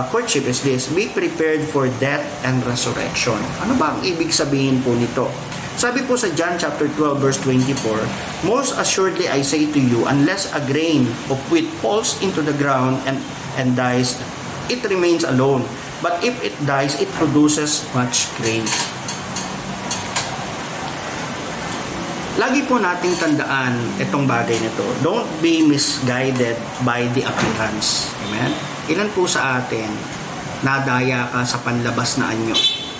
courtship is this: be prepared for death and resurrection. Ano ba ang ibig sabihin po nito? Sabi po sa John chapter 12 verse 24, most assuredly I say to you, unless a grain of wheat falls into the ground and dies, it remains alone. But if it dies, it produces much grain. Lagi po nating tandaan itong bagay nito. Don't be misguided by the appearance. Amen? Ilan po sa atin nadaya ka sa panlabas na anyo?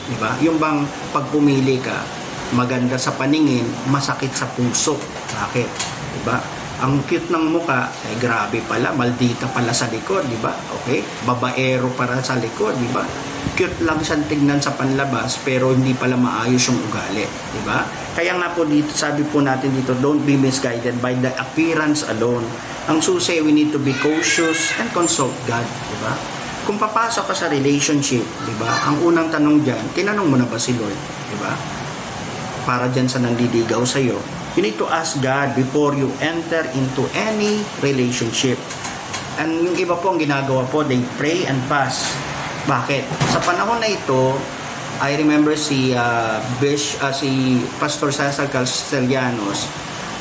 Diba? Yung bang pag pumili ka, maganda sa paningin, masakit sa puso. Bakit? Diba? Ang cute ng muka, grabe pala, maldita pala sa likod, diba? Okay? Babaero para sa likod, diba? Cute lang siyang tignan sa panlabas, pero hindi pala maayos yung ugali, diba? Kaya nga po dito, sabi po natin dito, don't be misguided by the appearance alone. Ang susi, we need to be cautious and consult God, diba? Kung papasok ka sa relationship, diba? Ang unang tanong dyan, tinanong mo na ba si Lord, diba? Para dyan sa nanliligaw sa iyo, you need to ask God before you enter into any relationship. And yung iba po ang ginagawa po, they pray and fast. Bakit? Sa panahon na ito, I remember si Pastor Cesar Castellanos,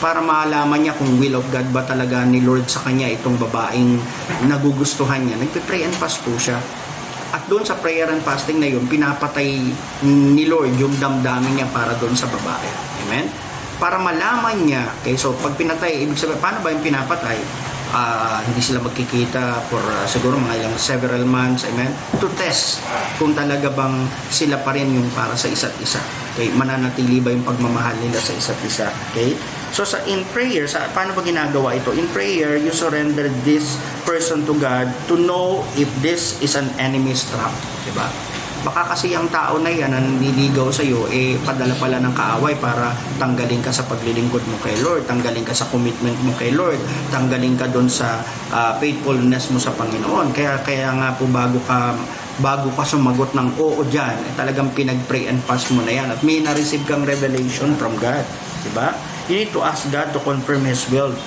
para malaman niya kung will of God ba talaga ni Lord sa kanya itong babaeng nagugustuhan niya. Nagpe-pray and fast po siya. At doon sa prayer and fasting na yun, pinapatay ni Lord yung damdamin niya para doon sa babae. Amen? Para malaman niya, okay, so pag pinatay, ibig sabihin, paano ba yung pinapatay? Hindi sila magkikita for siguro mga ilang several months, amen? To test kung talaga bang sila pa rin yung para sa isa't isa. Okay? Mananatili ba yung pagmamahal nila sa isa't isa? Okay? So in prayer, paano ba ginagawa ito? In prayer, you surrender this person to God to know if this is an enemy's trap. Diba? Baka kasi ang tao na yan na nililigaw sa iyo, padala pala ng kaaway para tanggalin ka sa paglilingkod mo kay Lord, tanggalin ka sa commitment mo kay Lord, tanggalin ka doon sa faithfulness mo sa Panginoon. Kaya nga po bago ka sumagot ng oo dyan, talagang pinag-pray and fast mo na yan at may na-receive kang revelation from God. Diba? You need to ask God to confirm His will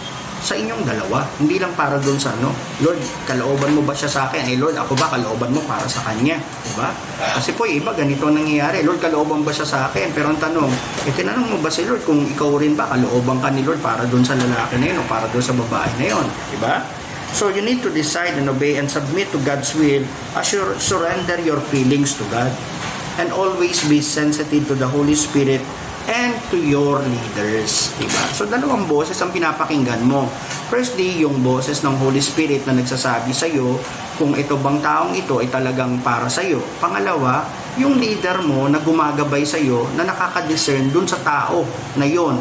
sa inyong dalawa. Hindi lang para doon sa Lord, kalooban mo ba siya sa akin? Lord, ako ba kalooban mo para sa kanya? Diba? Kasi po, iba, ganito nangyayari. Lord, kalooban ba siya sa akin? Pero ang tanong, tinanong mo ba si Lord kung ikaw rin ba, kalooban ka ni Lord para doon sa lalaki na yun o para doon sa babae na yun? Diba? So, you need to decide and obey and submit to God's will as you surrender your feelings to God. And always be sensitive to the Holy Spirit and to your leaders. Diba? So, dalawang boses ang pinapakinggan mo. Firstly, yung boses ng Holy Spirit na nagsasabi sa'yo kung ito bang taong ito ay talagang para sa'yo. Pangalawa, yung leader mo na gumagabay sa'yo na nakaka-discern dun sa tao na yon.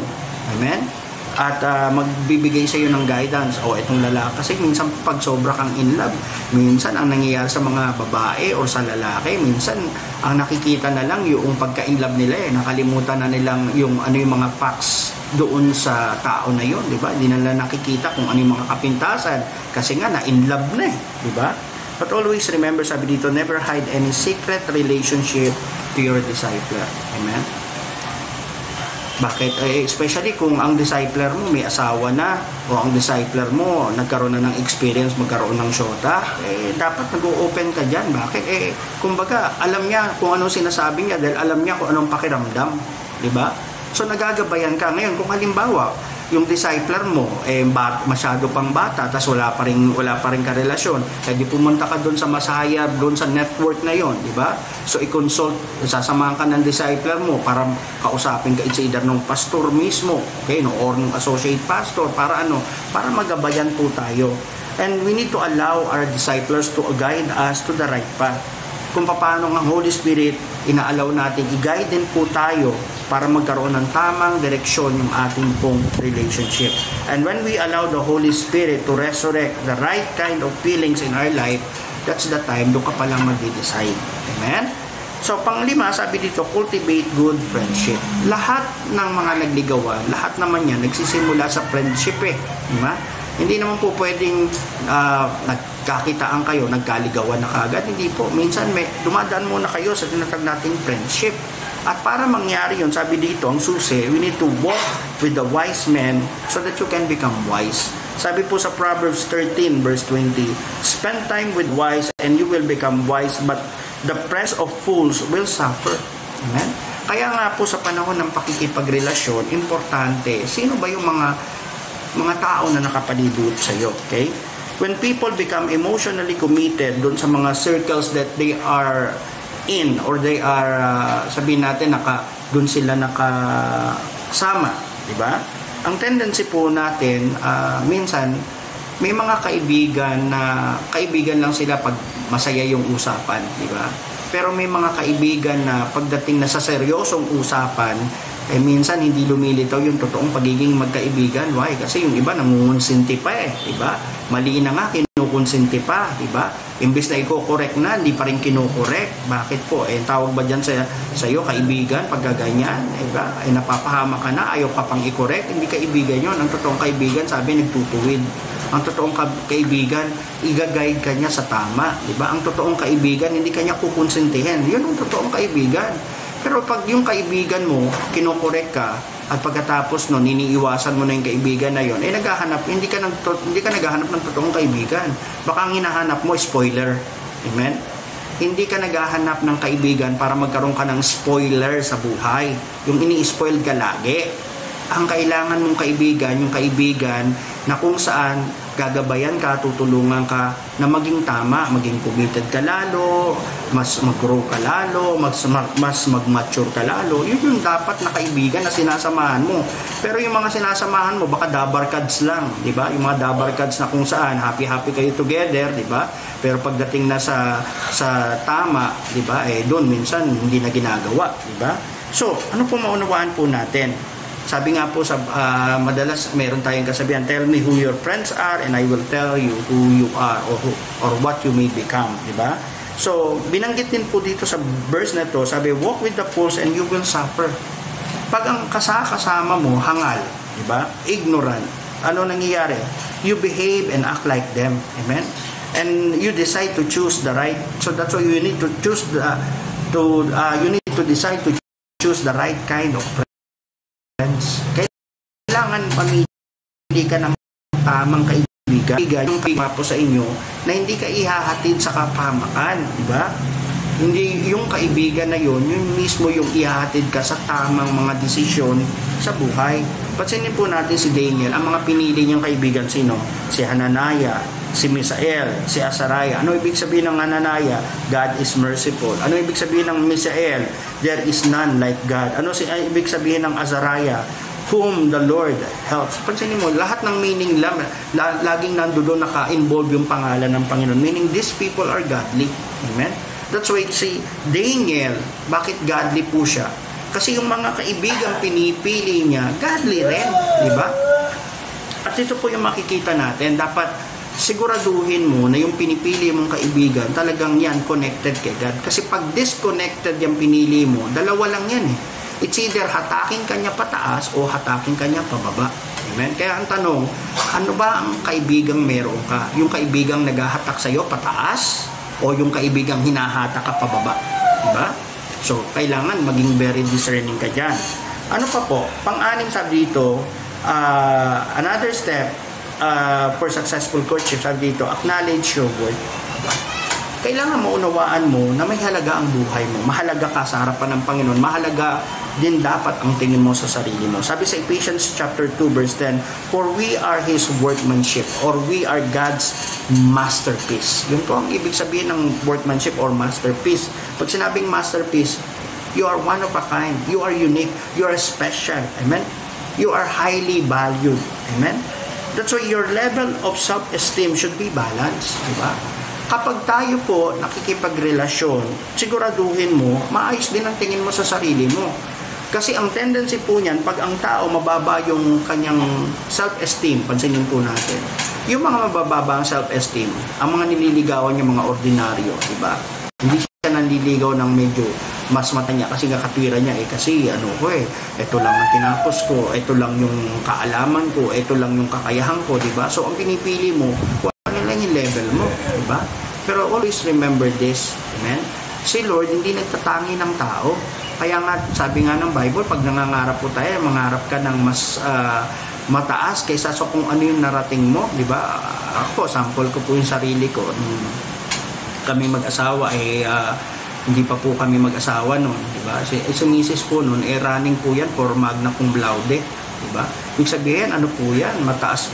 Amen? At magbibigay sa iyo ng guidance itong lalaki, kasi minsan pag sobra kang in love, minsan ang nangyayari sa mga babae o sa lalaki, minsan ang nakikita na lang yung pagka-in love nila, nakalimutan na nilang yung mga facts doon sa tao na yon, di ba? Hindi na nila nakikita kung ano yung mga kapintasan kasi nga na in love na di ba? But always remember, sabi dito, never hide any secret relationship to your discipler. Amen? Bakit? Especially kung ang discipler mo may asawa na o ang discipler mo nagkaroon na ng experience magkaroon ng syota, dapat nag-open ka dyan. Bakit? Kumbaga, alam niya kung anong sinasabi niya dahil alam niya kung anong pakiramdam. Diba? So, nagagabayan ka. Ngayon, kung halimbawa, yung discipler mo masyado pang bata tapos wala pa ring karelasyon, di pumunta ka doon sa masaya, doon sa network na yon, di ba? So i-consult, sasamahan ka ng discipler mo para kausapin ka either ng pastor mismo, okay, or ng associate pastor para magabayan po tayo. And we need to allow our disciples to guide us to the right path. Kung paano ang Holy Spirit inaalaw natin, i-guide din po tayo para magkaroon ng tamang direksyon yung ating pong relationship. And when we allow the Holy Spirit to resurrect the right kind of feelings in our life, that's the time doon ka palang mag-decide. Amen? So, panglima, sabi dito, cultivate good friendship. Lahat ng mga nagligawan, lahat naman yan, nagsisimula sa friendship diba? Hindi naman po pwedeng nagkakitaan kayo, nagkaligawan na kagad. Hindi po. Minsan dumadaan muna kayo sa tinatag nating friendship. At para mangyari yun, sabi dito, ang susi, we need to walk with the wise men so that you can become wise. Sabi po sa Proverbs 13 verse 20, spend time with wise and you will become wise, but the press of fools will suffer. Amen? Kaya nga po sa panahon ng pakikipagrelasyon, importante, sino ba yung mga tao na nakapalibot sa iyo, okay? When people become emotionally committed doon sa mga circles that they are in or they are sabihin natin doon sila nakasama, di ba? Ang tendency po natin minsan may mga kaibigan lang sila pag masaya yung usapan, di ba? Pero may mga kaibigan na pagdating na sa seryosong usapan, minsan hindi lumilitaw yung totoong pagiging magkaibigan. Why? Kasi yung iba nangungonsinti pa di ba? Mali na nga, kinukonsinti pa, di ba? Imbes na i-correct na, hindi pa rin kinokorek. Bakit po? Tawag ba dyan sa iyo, kaibigan, pagkaganyan? Diba? Napapahama ka na, ayaw ka pang i-correct. Hindi kaibigan yun. Ang totoong kaibigan, sabi, nagtutuwid. Ang totoong kaibigan, i-guide ka niya sa tama. Diba? Ang totoong kaibigan, hindi ka niya kukonsintihin. Yun ang totoong kaibigan. Pero pag yung kaibigan mo, kinokorek ka, at pagkatapos nun, iniiwasan mo na yung kaibigan na yun, hindi ka naghahanap ng totoong kaibigan. Baka ang hinahanap mo, spoiler. Amen? Hindi ka naghahanap ng kaibigan para magkaroon ka ng spoiler sa buhay. Yung ini-spoil ka lagi. Ang kailangan mong kaibigan, yung kaibigan na kung saan gagabayan ka, tutulungan ka na maging tama, maging committed ka lalo, mas mag-grow ka lalo, mas mag-mature ka lalo. Yun yung dapat na kaibigan na sinasamahan mo. Pero yung mga sinasamahan mo, baka dabarkads lang, di ba? Yung mga dabarkads na kung saan happy kayo together, di ba? Pero pagdating na sa tama, di ba? Doon minsan hindi na ginagawa, di ba? So, ano po maunawaan po natin? Sabi nga po madalas meron tayong kasabihan, tell me who your friends are and I will tell you who you are or what you may become, di ba? So, binanggit din po dito sa verse na to, sabi, walk with the fools and you will suffer. Pag ang kasama mo, hangal, di ba? Ignorant. Ano nangyayari? You behave and act like them. Amen? And you decide to choose the right. So that's why you need to choose you need to decide to choose the right kind of friends. Kailangan pamili ka ng tamang kaibigan. Yung kaibigan po sa inyo na hindi ka ihahatid sa kapahamakan, di ba? Hindi yung kaibigan na yun mismo yung ihahatid ka sa tamang mga desisyon sa buhay. Pansinin po natin si Daniel, ang mga pinili niyang kaibigan sino? Si Hananiah, si Misael, si Azariah. Ano ibig sabihin ng Hananiah? God is merciful. Ano ibig sabihin ng Misael? There is none like God. Ano ibig sabihin ng Azariah? Whom the Lord helps. Pansinin mo, lahat ng meaning laging nandoon naka-involve yung pangalan ng Panginoon. Meaning, these people are godly. Amen? That's why si Daniel, bakit godly po siya? Kasi yung mga kaibigang pinipili niya, godly rin. Diba? At ito po yung makikita natin. Dapat siguraduhin mo na yung pinipili mong kaibigan, talagang yan connected kay God. Kasi pag disconnected yung pinili mo, dalawa lang yan eh. It's either hatakin kanya pataas o hatakin kanya pababa. Amen? Kaya ang tanong, ano ba ang kaibigang meron ka? Yung kaibigang naghahatak sa'yo pataas o yung kaibigang hinahatak ka pababa? Diba? So, kailangan maging very discerning ka dyan. Ano pa po? Pang-anim sabi dito, another step for successful courtship, sabi dito, acknowledge your worth. Diba? Kailangan maunawaan mo na may halaga ang buhay mo. Mahalaga ka sa harapan ng Panginoon. Mahalaga din dapat ang tingin mo sa sarili mo. Sabi sa Ephesians chapter 2 verse 10, for we are His workmanship, or we are God's masterpiece. Yun po ang ibig sabihin ng workmanship or masterpiece. Pag sinabing masterpiece, you are one of a kind. You are unique. You are special. Amen? You are highly valued. Amen? That's why your level of self-esteem should be balanced. Diba? Kapag tayo po nakikipagrelasyon, siguraduhin mo, maayos din ang tingin mo sa sarili mo. Kasi ang tendency po niyan, pag ang tao mababa yung kanyang self-esteem, pansinin po natin, yung mga mabababa ang self-esteem, ang mga nililigawan niya mga ordinaryo, diba? Hindi siya nanliligaw ng medyo mas mata niya kasi kakatwira niya kasi ito lang ang tinapos ko, ito lang yung kaalaman ko, ito lang yung kakayahan ko, diba? So ang pinipili mo, ano lang yung level mo, diba? Pero always remember this, amen? Si Lord hindi nagtatangi ng tao. Kaya nga, sabi nga ng Bible, pag nangangarap po tayo, mangarap ka ng mas mataas kaysa sa kung ano yung narating mo, di ba? Ako, sample ko po yung sarili ko. Kami mag-asawa, hindi pa po kami mag-asawa noon, di ba? Si misis po noon, running po yan for magna cum laude, di ba? Ibig sabihin, ano po yan? Mataas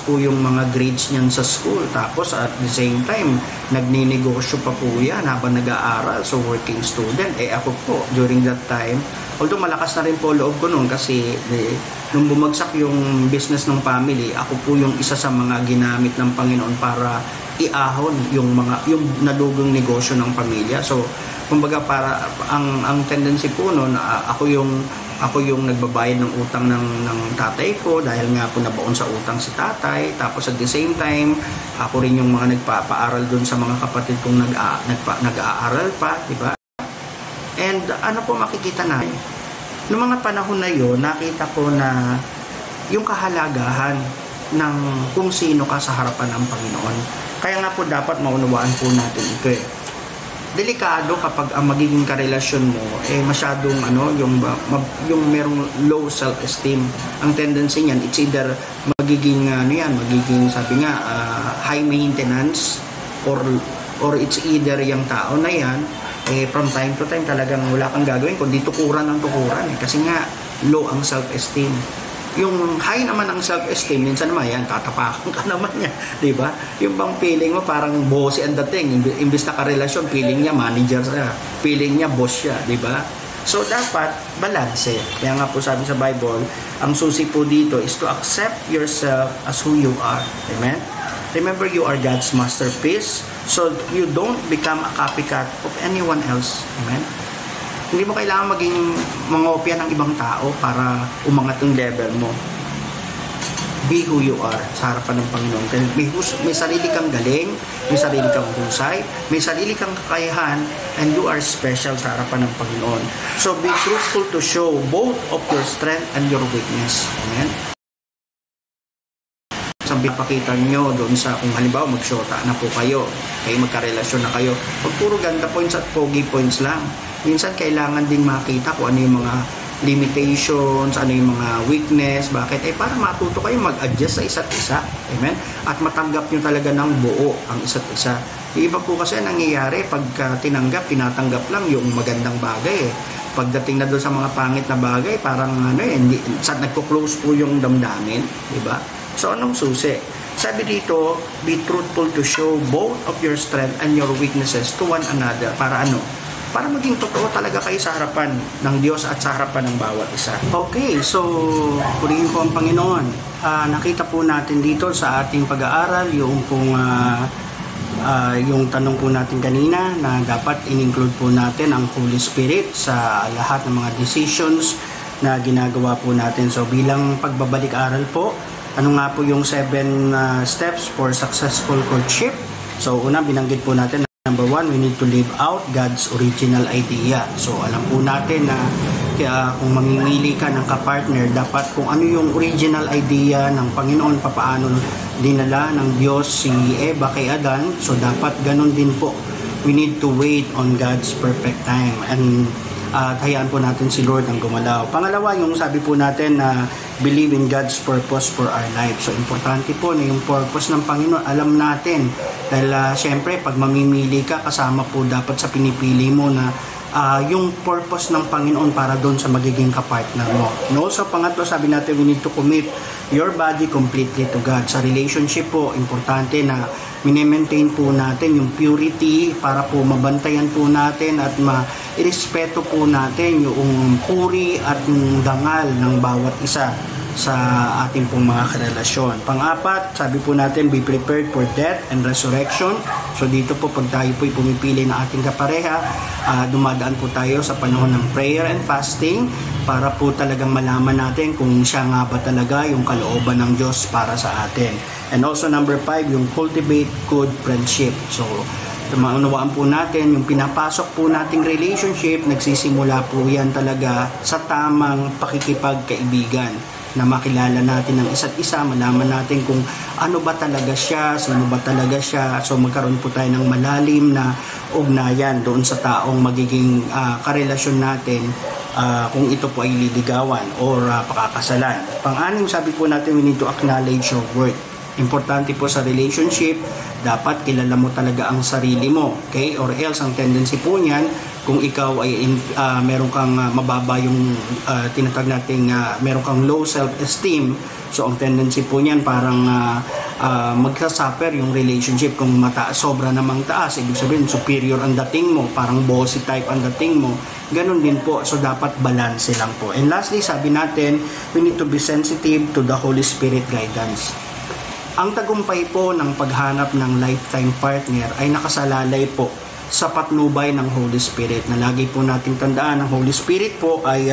po yung mga grades niyan sa school. Tapos at the same time, nagninegosyo pa po yan habang nag-aaral. So working student. Ako po, during that time, although malakas na rin po loob ko noon kasi nung bumagsak yung business ng family, ako po yung isa sa mga ginamit ng Panginoon para iahon yung nadugong negosyo ng pamilya. So, kumbaga para ang tendency po noon, ako yung nagbabayad ng utang ng tatay ko dahil nga po nabaon sa utang si tatay. Tapos at the same time, ako rin yung mga nagpapaaral doon sa mga kapatid kong nag-aaral pa, di ba? And ano po makikita natin? Noong mga panahon na yon, nakita ko na yung kahalagahan ng kung sino ka sa harapan ng Panginoon. Kaya nga po dapat maunawaan po natin ito eh. Delikado kapag ang magiging karelasyon mo masyadong yung merong low self-esteem. Ang tendency niyan, it's either magiging sabi nga high maintenance or it's either yung tao na yan from time to time talagang wala kang gagawin kundi tukuran ng tukuran kasi nga low ang self-esteem. Yung high naman ang self-esteem, minsan naman yan, tatapakan ka naman niya, di ba? Yung bang feeling mo parang bossy ang dating, imbis na karelasyon, feeling niya manager siya, feeling niya boss siya, di ba? So dapat balance. Kaya nga po sabi sa Bible, ang susi po dito is to accept yourself as who you are. Amen? Remember, you are God's masterpiece, so you don't become a copycat of anyone else. Amen? Hindi mo kailangan maging mangopya ng ibang tao para umangat yung level mo. Be who you are sa harapan ng Panginoon. May sarili kang galing, may sarili kang husay, may sarili kang kakayahan, and you are special sa harapan ng Panginoon. So be truthful to show both of your strength and your weakness. Amen? Sabi pakita nyo doon sa kung halimbawa magsyota na po kayo magkarelasyon na kayo, pag puro ganda points at pogi points lang. Minsan kailangan ding makita kung ano yung mga limitations, ano yung mga weakness, bakit? Para matuto kayo mag-adjust sa isa't isa. Amen? At matanggap nyo talaga ng buo ang isa't isa. Yung iba po kasi nangyayari, pagka tinatanggap lang yung magandang bagay Pagdating na doon sa mga pangit na bagay, parang hindi, nagko-close po yung damdamin, di ba? So anong susi? Sabi dito, be truthful to show both of your strength and your weaknesses to one another. Para ano? Para maging totoo talaga kayo sa harapan ng Diyos at sa harapan ng bawat isa. Okay, so purihin po ang Panginoon. Nakita po natin dito sa ating pag-aaral yung tanong po natin kanina na dapat in-include po natin ang Holy Spirit sa lahat ng mga decisions na ginagawa po natin. So bilang pagbabalik-aral po, ano nga po yung 7 steps for successful courtship? So una, binanggit po natin, number 1, we need to live out God's original idea. So alam po natin na kung mamimili ka ng kapartner, dapat kung ano yung original idea ng Panginoon, papaano dinala ng Diyos si Eva kay Adan, so dapat ganun din po. We need to wait on God's perfect time and hayaan po natin si Lord ang gumalaw. Pangalawa, yung sabi po natin na believe in God's purpose for our life. So importante po na yung purpose ng Panginoon, alam natin. Dahil syempre, pag mamimili ka, kasama po dapat sa pinipili mo na yung purpose ng Panginoon para doon sa magiging kapartner mo. No? So pangatlo, sabi natin, we need to commit your body completely to God. Sa relationship po, importante na mini-maintain po natin yung purity para po mabantayan po natin at irespeto po natin yung puri at yung dangal ng bawat isa sa ating pong mga karelasyon. Pang-apat, sabi po natin, be prepared for death and resurrection. So dito po, pag tayo po'y pumipili ng ating kapareha, dumadaan po tayo sa panahon ng prayer and fasting para po talagang malaman natin kung siya nga ba talaga yung kalooban ng Diyos para sa atin. And also number 5, yung cultivate good friendship. So maunawaan po natin, yung pinapasok po nating relationship, nagsisimula po yan talaga sa tamang pakikipagkaibigan, na makilala natin ang isa't isa, malaman natin kung ano ba talaga siya, sino ba talaga siya. So magkaroon po tayo ng malalim na ugnayan doon sa taong magiging karelasyon natin kung ito po ay liligawan or pakakasalan. Pang-anim, sabi po natin, we need to acknowledge your worth. Importante po sa relationship, dapat kilala mo talaga ang sarili mo. Okay? Or else, ang tendency po niyan, kung ikaw ay meron kang mababa yung tinatag nating meron kang low self-esteem, so ang tendency po niyan parang magsasuffer yung relationship kung sobra namang taas. Ibig sabihin, superior ang dating mo, parang bossy type ang dating mo. Ganun din po. So dapat balance lang po. And lastly, sabi natin, we need to be sensitive to the Holy Spirit guidance. Ang tagumpay po ng paghanap ng lifetime partner ay nakasalalay po sa patnubay ng Holy Spirit, na lagi po nating tandaan, ang Holy Spirit po ay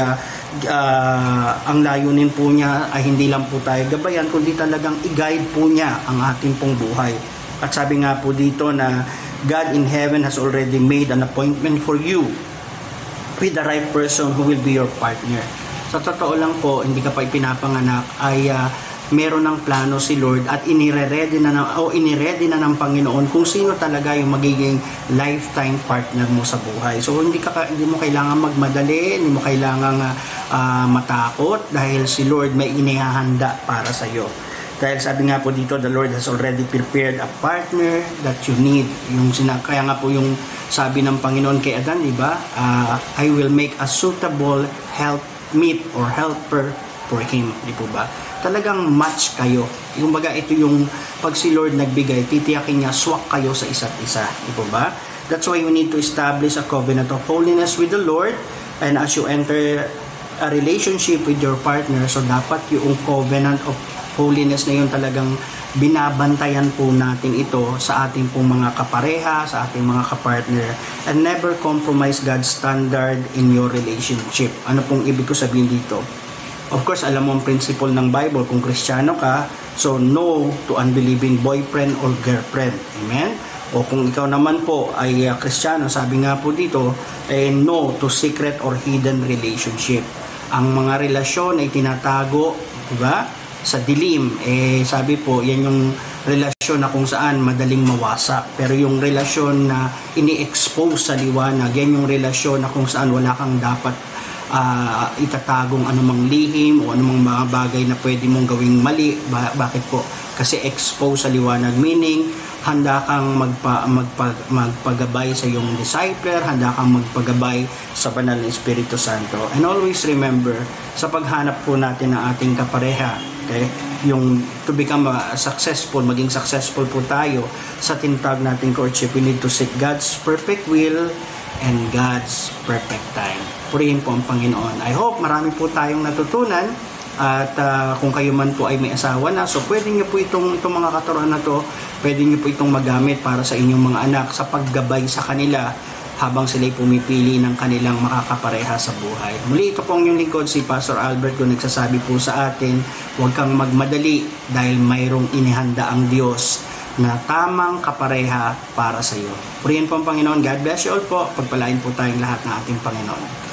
ang layunin po niya ay hindi lang po tayo gabayan, kundi talagang i-guide po niya ang ating pong buhay. At sabi nga po dito na God in heaven has already made an appointment for you with the right person who will be your partner. Sa totoo lang po, hindi ka pa ipinapanganak, ay meron ng plano si Lord at inire-ready na ng Panginoon kung sino talaga yung magiging lifetime partner mo sa buhay. So hindi mo kailangan magmadali, hindi mo kailangan matakot, dahil si Lord may inihahanda para sa iyo. Dahil sabi nga po dito, the Lord has already prepared a partner that you need. Kaya nga po yung sabi ng Panginoon kay Adan, di ba? I will make a suitable helpmeet or helper for him, di po ba? Talagang match kayo. Yung baga, ito yung pag si Lord nagbigay, titiyakin niya, swak kayo sa isa't isa. Di po ba? That's why we need to establish a covenant of holiness with the Lord. And as you enter a relationship with your partner, so dapat yung covenant of holiness na yun talagang binabantayan po natin ito sa ating pong mga kapareha, sa ating mga kapartner, and never compromise God's standard in your relationship. Ano pong ibig ko sabihin dito? Of course, alam mo ang principle ng Bible kung Kristiyano ka, so no to unbelieving boyfriend or girlfriend. Amen? O kung ikaw naman po ay Kristiyano, sabi nga po dito, no to secret or hidden relationship. Ang mga relasyon ay tinatago, diba? Sa dilim. Sabi po, yan yung relasyon na kung saan madaling mawasak. Pero yung relasyon na ini-expose sa liwanag, yan yung relasyon na kung saan wala kang dapat itatagong anumang lihim o anumang mga bagay na pwede mong gawing mali. Bakit po? Kasi expose sa liwanag, meaning handa kang magpagabay sa iyong discipler, handa kang magpagabay sa banal na Espiritu Santo. And always remember, sa paghanap po natin ng ating kapareha, okay, yung to become successful, maging successful po tayo sa tinatawag nating courtship, we need to seek God's perfect will and God's perfect time. Purihin po ang Panginoon. I hope marami po tayong natutunan. At kung kayo man po ay may asawa na, so pwede nyo po itong mga katuruan na to, pwede nyo po itong magamit para sa inyong mga anak sa paggabay sa kanila habang sila'y pumipili ng kanilang makakapareha sa buhay. Muli, ito po ang inyong lingkod, si Pastor Albert, kung nagsasabi po sa atin, huwag kang magmadali dahil mayroong inihanda ang Diyos na tamang kapareha para sa iyo. Purihin po ang Panginoon. God bless you all po. Pagpalain po tayong lahat ng ating Panginoon.